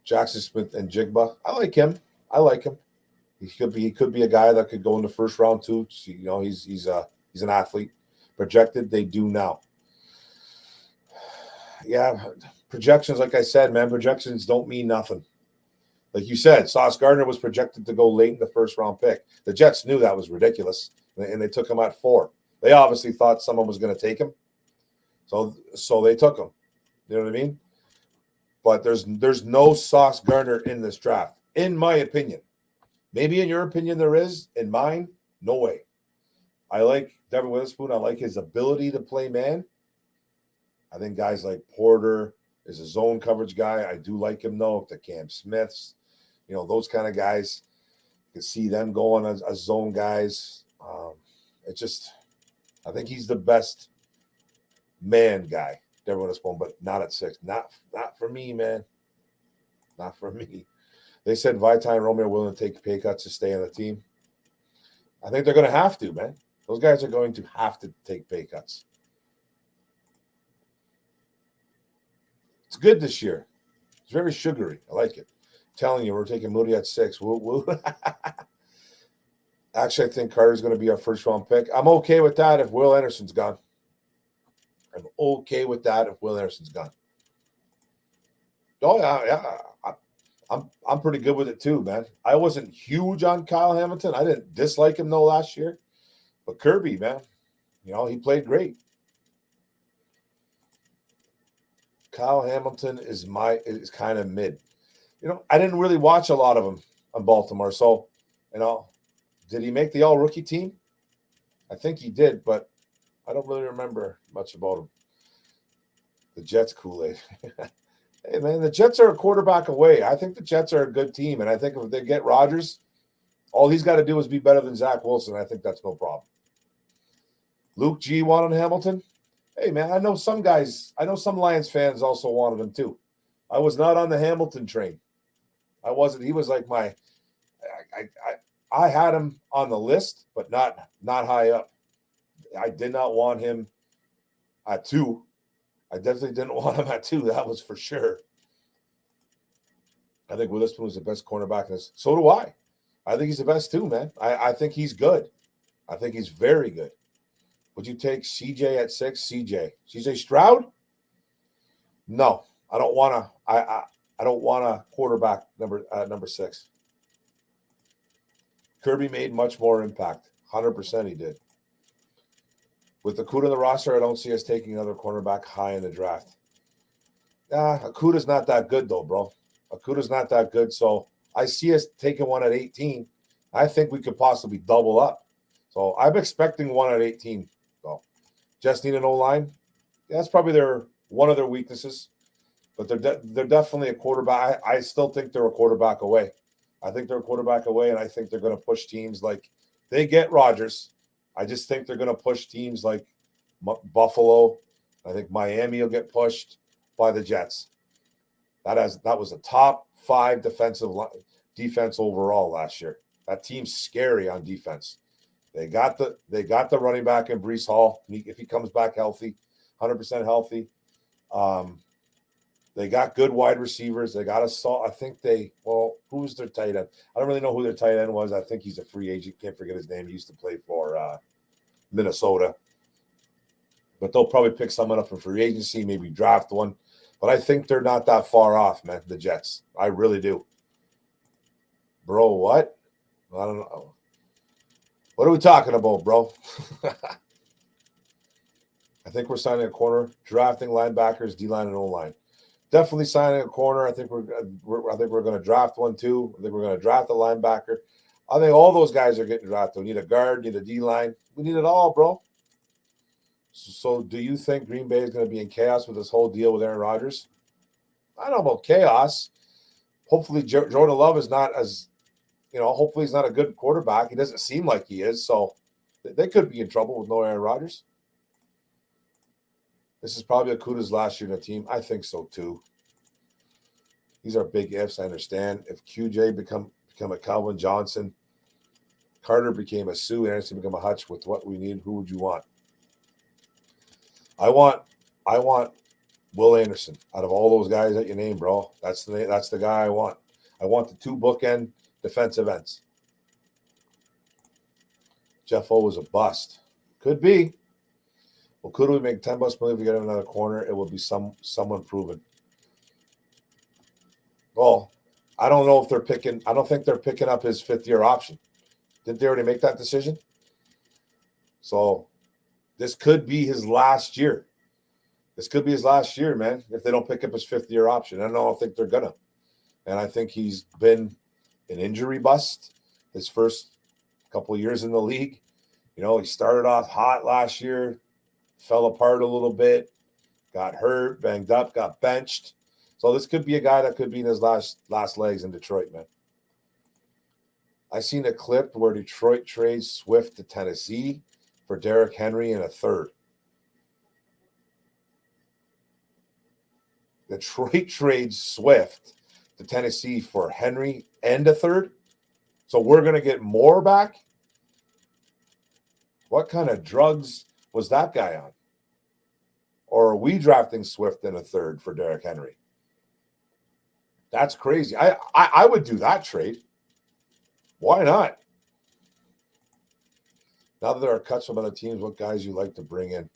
Jackson Smith and Jigba. I like him. He could be a guy that could go in the first round too. He's an athlete. Projected, they do now. Yeah, projections, like I said, man, projections don't mean nothing. Like you said, Sauce Gardner was projected to go late in the first round pick. The Jets knew that was ridiculous, and they took him at 4. They obviously thought someone was going to take him, so they took him. You know what I mean? But there's no Sauce Gardner in this draft, in my opinion. Maybe in your opinion there is. In mine, no way. I like Devin Witherspoon. I like his ability to play man. I think guys like Porter is a zone coverage guy. I do like him, though. The Cam Smiths, those kind of guys. You can see them going as zone guys. I think he's the best man guy, Devin Witherspoon, but not at 6. Not for me, man. Not for me. They said Vitae and Romeo are willing to take pay cuts to stay on the team. I think they're going to have to, man. Those guys are going to have to take pay cuts. It's good this year. It's very sugary. I like it. I'm telling you, we're taking Moody at 6. Woo, woo. Actually, I think Carter's going to be our first round pick. I'm okay with that if Will Anderson's gone. I'm okay with that if Will Anderson's gone. Oh, yeah. I'm pretty good with it too, man. I wasn't huge on Kyle Hamilton. I didn't dislike him though last year. But Kirby, man, he played great. Kyle Hamilton is kind of mid. I didn't really watch a lot of him on Baltimore. So, did he make the all-rookie team? I think he did, but I don't really remember much about him. The Jets Kool-Aid. Hey, man, the Jets are a quarterback away. I think the Jets are a good team, and I think if they get Rodgers, all he's got to do is be better than Zach Wilson. I think that's no problem. Luke G wanted Hamilton. Hey, man, I know some Lions fans also wanted him too. I was not on the Hamilton train. I wasn't. He was like I had him on the list, but not high up. I did not want him at 2. I definitely didn't want him at 2. That was for sure. I think Witherspoon was the best cornerback in this. So do I. I think he's the best too, man. I think he's good. I think he's very good. Would you take CJ at 6? CJ Stroud? No, I don't want to. I don't want a quarterback number 6. Kirby made much more impact. 100% he did. With Okudah in the roster, I don't see us taking another cornerback high in the draft. Okudah's not that good, though, bro. Okudah's not that good, so I see us taking one at 18. I think we could possibly double up. So I'm expecting one at 18, though. Just need an O-line. Yeah, that's probably one of their weaknesses, but they're definitely a quarterback. I still think they're a quarterback away. I think they're a quarterback away, and I think they're going to push teams like they get Rodgers. I just think they're going to push teams like Buffalo. I think Miami will get pushed by the Jets. That was a top 5 defense overall last year. That team's scary on defense. They got the running back in Breece Hall if he comes back healthy, 100% healthy. They got good wide receivers. They got I think who's their tight end? I don't really know who their tight end was. I think he's a free agent. Can't forget his name. He used to play for Minnesota. But they'll probably pick someone up in free agency, maybe draft one. But I think they're not that far off, man, the Jets. I really do. Bro, what? I don't know. What are we talking about, bro? I think we're signing a corner, drafting linebackers, D-line, and O-line. Definitely signing a corner. I think we're going to draft one too. I think we're going to draft a linebacker. I think all those guys are getting drafted. We need a guard, need a D-line. We need it all, bro. So do you think Green Bay is going to be in chaos with this whole deal with Aaron Rodgers? I don't know about chaos. Hopefully Jordan Love is not as, hopefully he's not a good quarterback. He doesn't seem like he is. So they could be in trouble with no Aaron Rodgers. This is probably Okuda's last year in the team. I think so too. These are big ifs. I understand. If QJ become a Calvin Johnson, Carter became a Sue, Anderson became a Hutch with what we need, who would you want? I want Will Anderson out of all those guys that you named, bro. That's the guy I want. I want the two bookend defensive ends. Jeff O was a bust. Could be. Well, could we make $10 million if we get another corner? It will be someone proven. Well, I don't know if they're picking. I don't think they're picking up his fifth-year option. Didn't they already make that decision? So this could be his last year. This could be his last year, man, if they don't pick up his fifth-year option. I don't think they're going to. And I think he's been an injury bust his first couple of years in the league. He started off hot last year, fell apart a little bit, got hurt, banged up, got benched. So this could be a guy that could be in his last legs in Detroit, man. I seen a clip where Detroit trades Swift to Tennessee for Derrick Henry and a third. Detroit trades Swift to Tennessee for Henry and a third. So we're going to get more back? What kind of drugs was that guy on? Or are we drafting Swift and a third for Derrick Henry? That's crazy. I would do that trade. Why not? Now that there are cuts from other teams, what guys you like to bring in?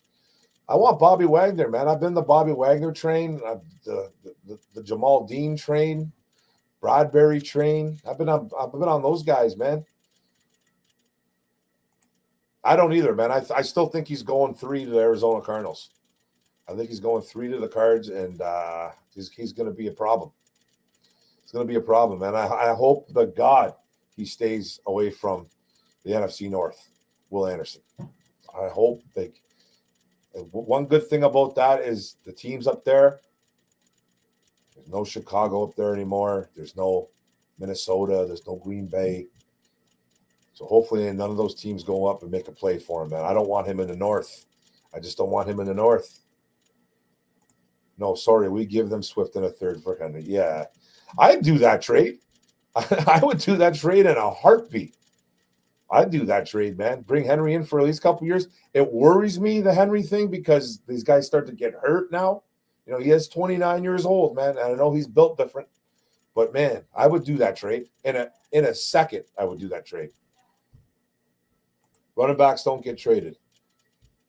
I want Bobby Wagner, man. I've been the Bobby Wagner train, the Jamal Dean train, Bradbury train. I've been on those guys, man. I don't either, man. I still think he's going 3 to the Arizona Cardinals. I think he's going 3 to the Cards, and he's going to be a problem. It's going to be a problem, man. I hope to God he stays away from the NFC North, Will Anderson. I hope they. One good thing about that is the teams up there. There's no Chicago up there anymore. There's no Minnesota. There's no Green Bay. So hopefully none of those teams go up and make a play for him, man. I don't want him in the North. I just don't want him in the North. No, sorry. We give them Swift and a third for Henry. Yeah. I'd do that trade. I would do that trade in a heartbeat. I'd do that trade, man. Bring Henry in for at least a couple years. It worries me, the Henry thing, because these guys start to get hurt now. He is 29 years old, man. And I know he's built different. But, man, I would do that trade. In a second, I would do that trade. Running backs don't get traded.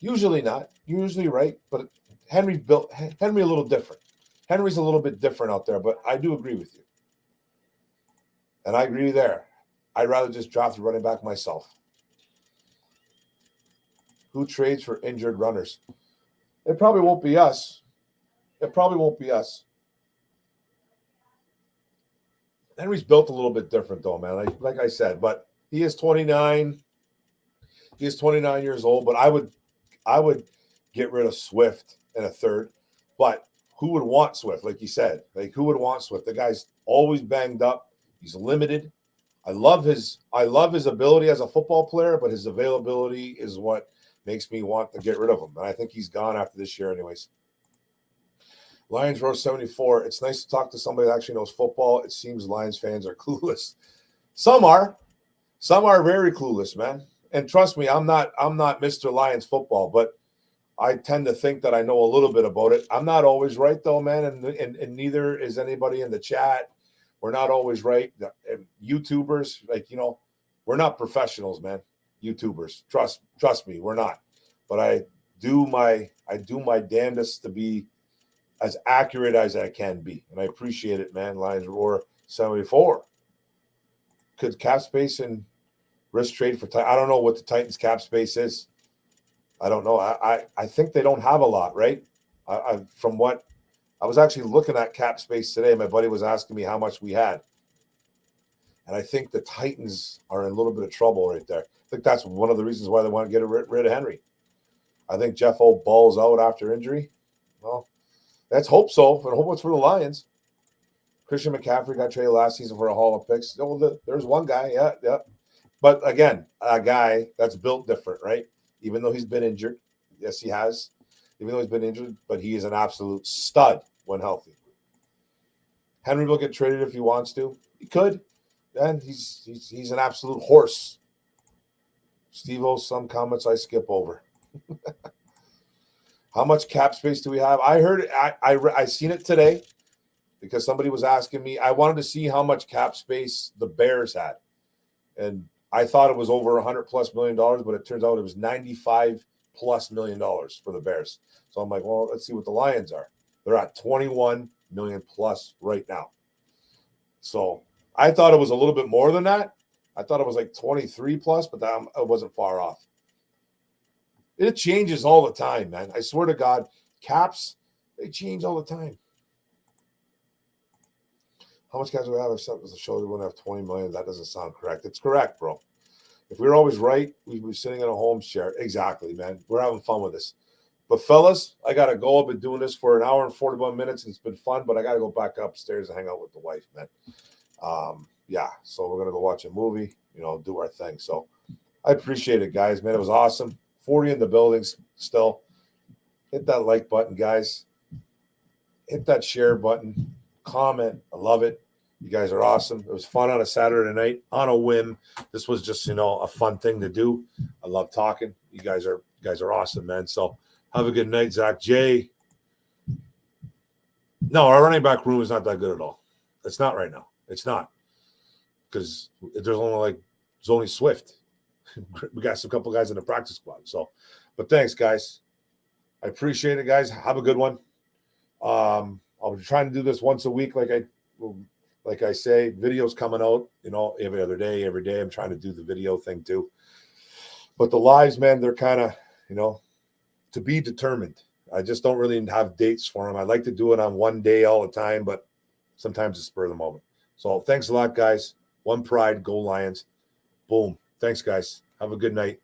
Usually not. Usually right. But Henry a little different. Henry's a little bit different out there, but I do agree with you. And I agree there. I'd rather just draft a running back myself. Who trades for injured runners? It probably won't be us. Henry's built a little bit different, though, man. Like I said, but he is 29. He is 29 years old, but I would get rid of Swift in a third. But who would want Swift? Like you said, who would want Swift? The guy's always banged up. He's limited. I love his ability as a football player, but his availability is what makes me want to get rid of him. And I think he's gone after this year anyways. Lions Row 74. It's nice to talk to somebody that actually knows football. It seems Lions fans are clueless. Some are. Some are very clueless, man. And trust me, I'm not Mr. Lions football, but I tend to think that I know a little bit about it. I'm not always right, though, man, and neither is anybody in the chat. We're not always right. And YouTubers, like, we're not professionals, man. YouTubers, trust me, we're not. But I do my damnedest to be as accurate as I can be, and I appreciate it, man. Lions Roar 74. Could cap space and risk trade for? I don't know what the Titans cap space is. I don't know. I think they don't have a lot, right? From what I was actually looking at cap space today, my buddy was asking me how much we had. And I think the Titans are in a little bit of trouble right there. I think that's one of the reasons why they want to get rid of Henry. I think Jeff O balls out after injury. Well, let's hope so. But hope it's for the Lions. Christian McCaffrey got traded last season for a haul of picks. Oh, there's one guy. Yeah. But again, a guy that's built different, right? Even though he's been injured. Yes, he has. Even though he's been injured, but he is an absolute stud when healthy. Henry will get traded if he wants to. He could. And he's an absolute horse. Steve-O, some comments I skip over. How much cap space do we have? I heard I seen it today because somebody was asking me. I wanted to see how much cap space the Bears had. And I thought it was over $100+ million, but it turns out it was $95+ million for the Bears. So I'm like, well, let's see what the Lions are. They're at 21 million plus right now. So I thought it was a little bit more than that. I thought it was like 23 plus, but it wasn't far off. It changes all the time, man. I swear to God, caps, they change all the time. How much caps do we have? If something was to show we want to have 20 million, that doesn't sound correct. It's correct, bro. If we were always right, we'd be sitting in a home chair. Exactly, man. We're having fun with this. But fellas, I got to go. I've been doing this for an hour and 41 minutes. And it's been fun, but I got to go back upstairs and hang out with the wife, man. Yeah, so we're going to go watch a movie, do our thing. So I appreciate it, guys, man. It was awesome. 40 in the buildings still. Hit that like button, guys. Hit that share button. Comment. I love it. You guys are awesome. It was fun on a Saturday night on a whim. This was just, a fun thing to do. I love talking. You guys are awesome, man. So have a good night, Zach. Jay. No, our running back room is not that good at all. It's not right now. It's not. Because there's only Swift. We got a couple guys in the practice squad. So, but thanks, guys. I appreciate it, guys. Have a good one. I'll be trying to do this once a week, like I say. Videos coming out, every other day, every day. I'm trying to do the video thing too. But the lives, man, they're kind of, to be determined. I just don't really have dates for them. I like to do it on one day all the time, but sometimes it's spur of the moment. So thanks a lot, guys. One pride, go Lions. Boom. Thanks, guys. Have a good night.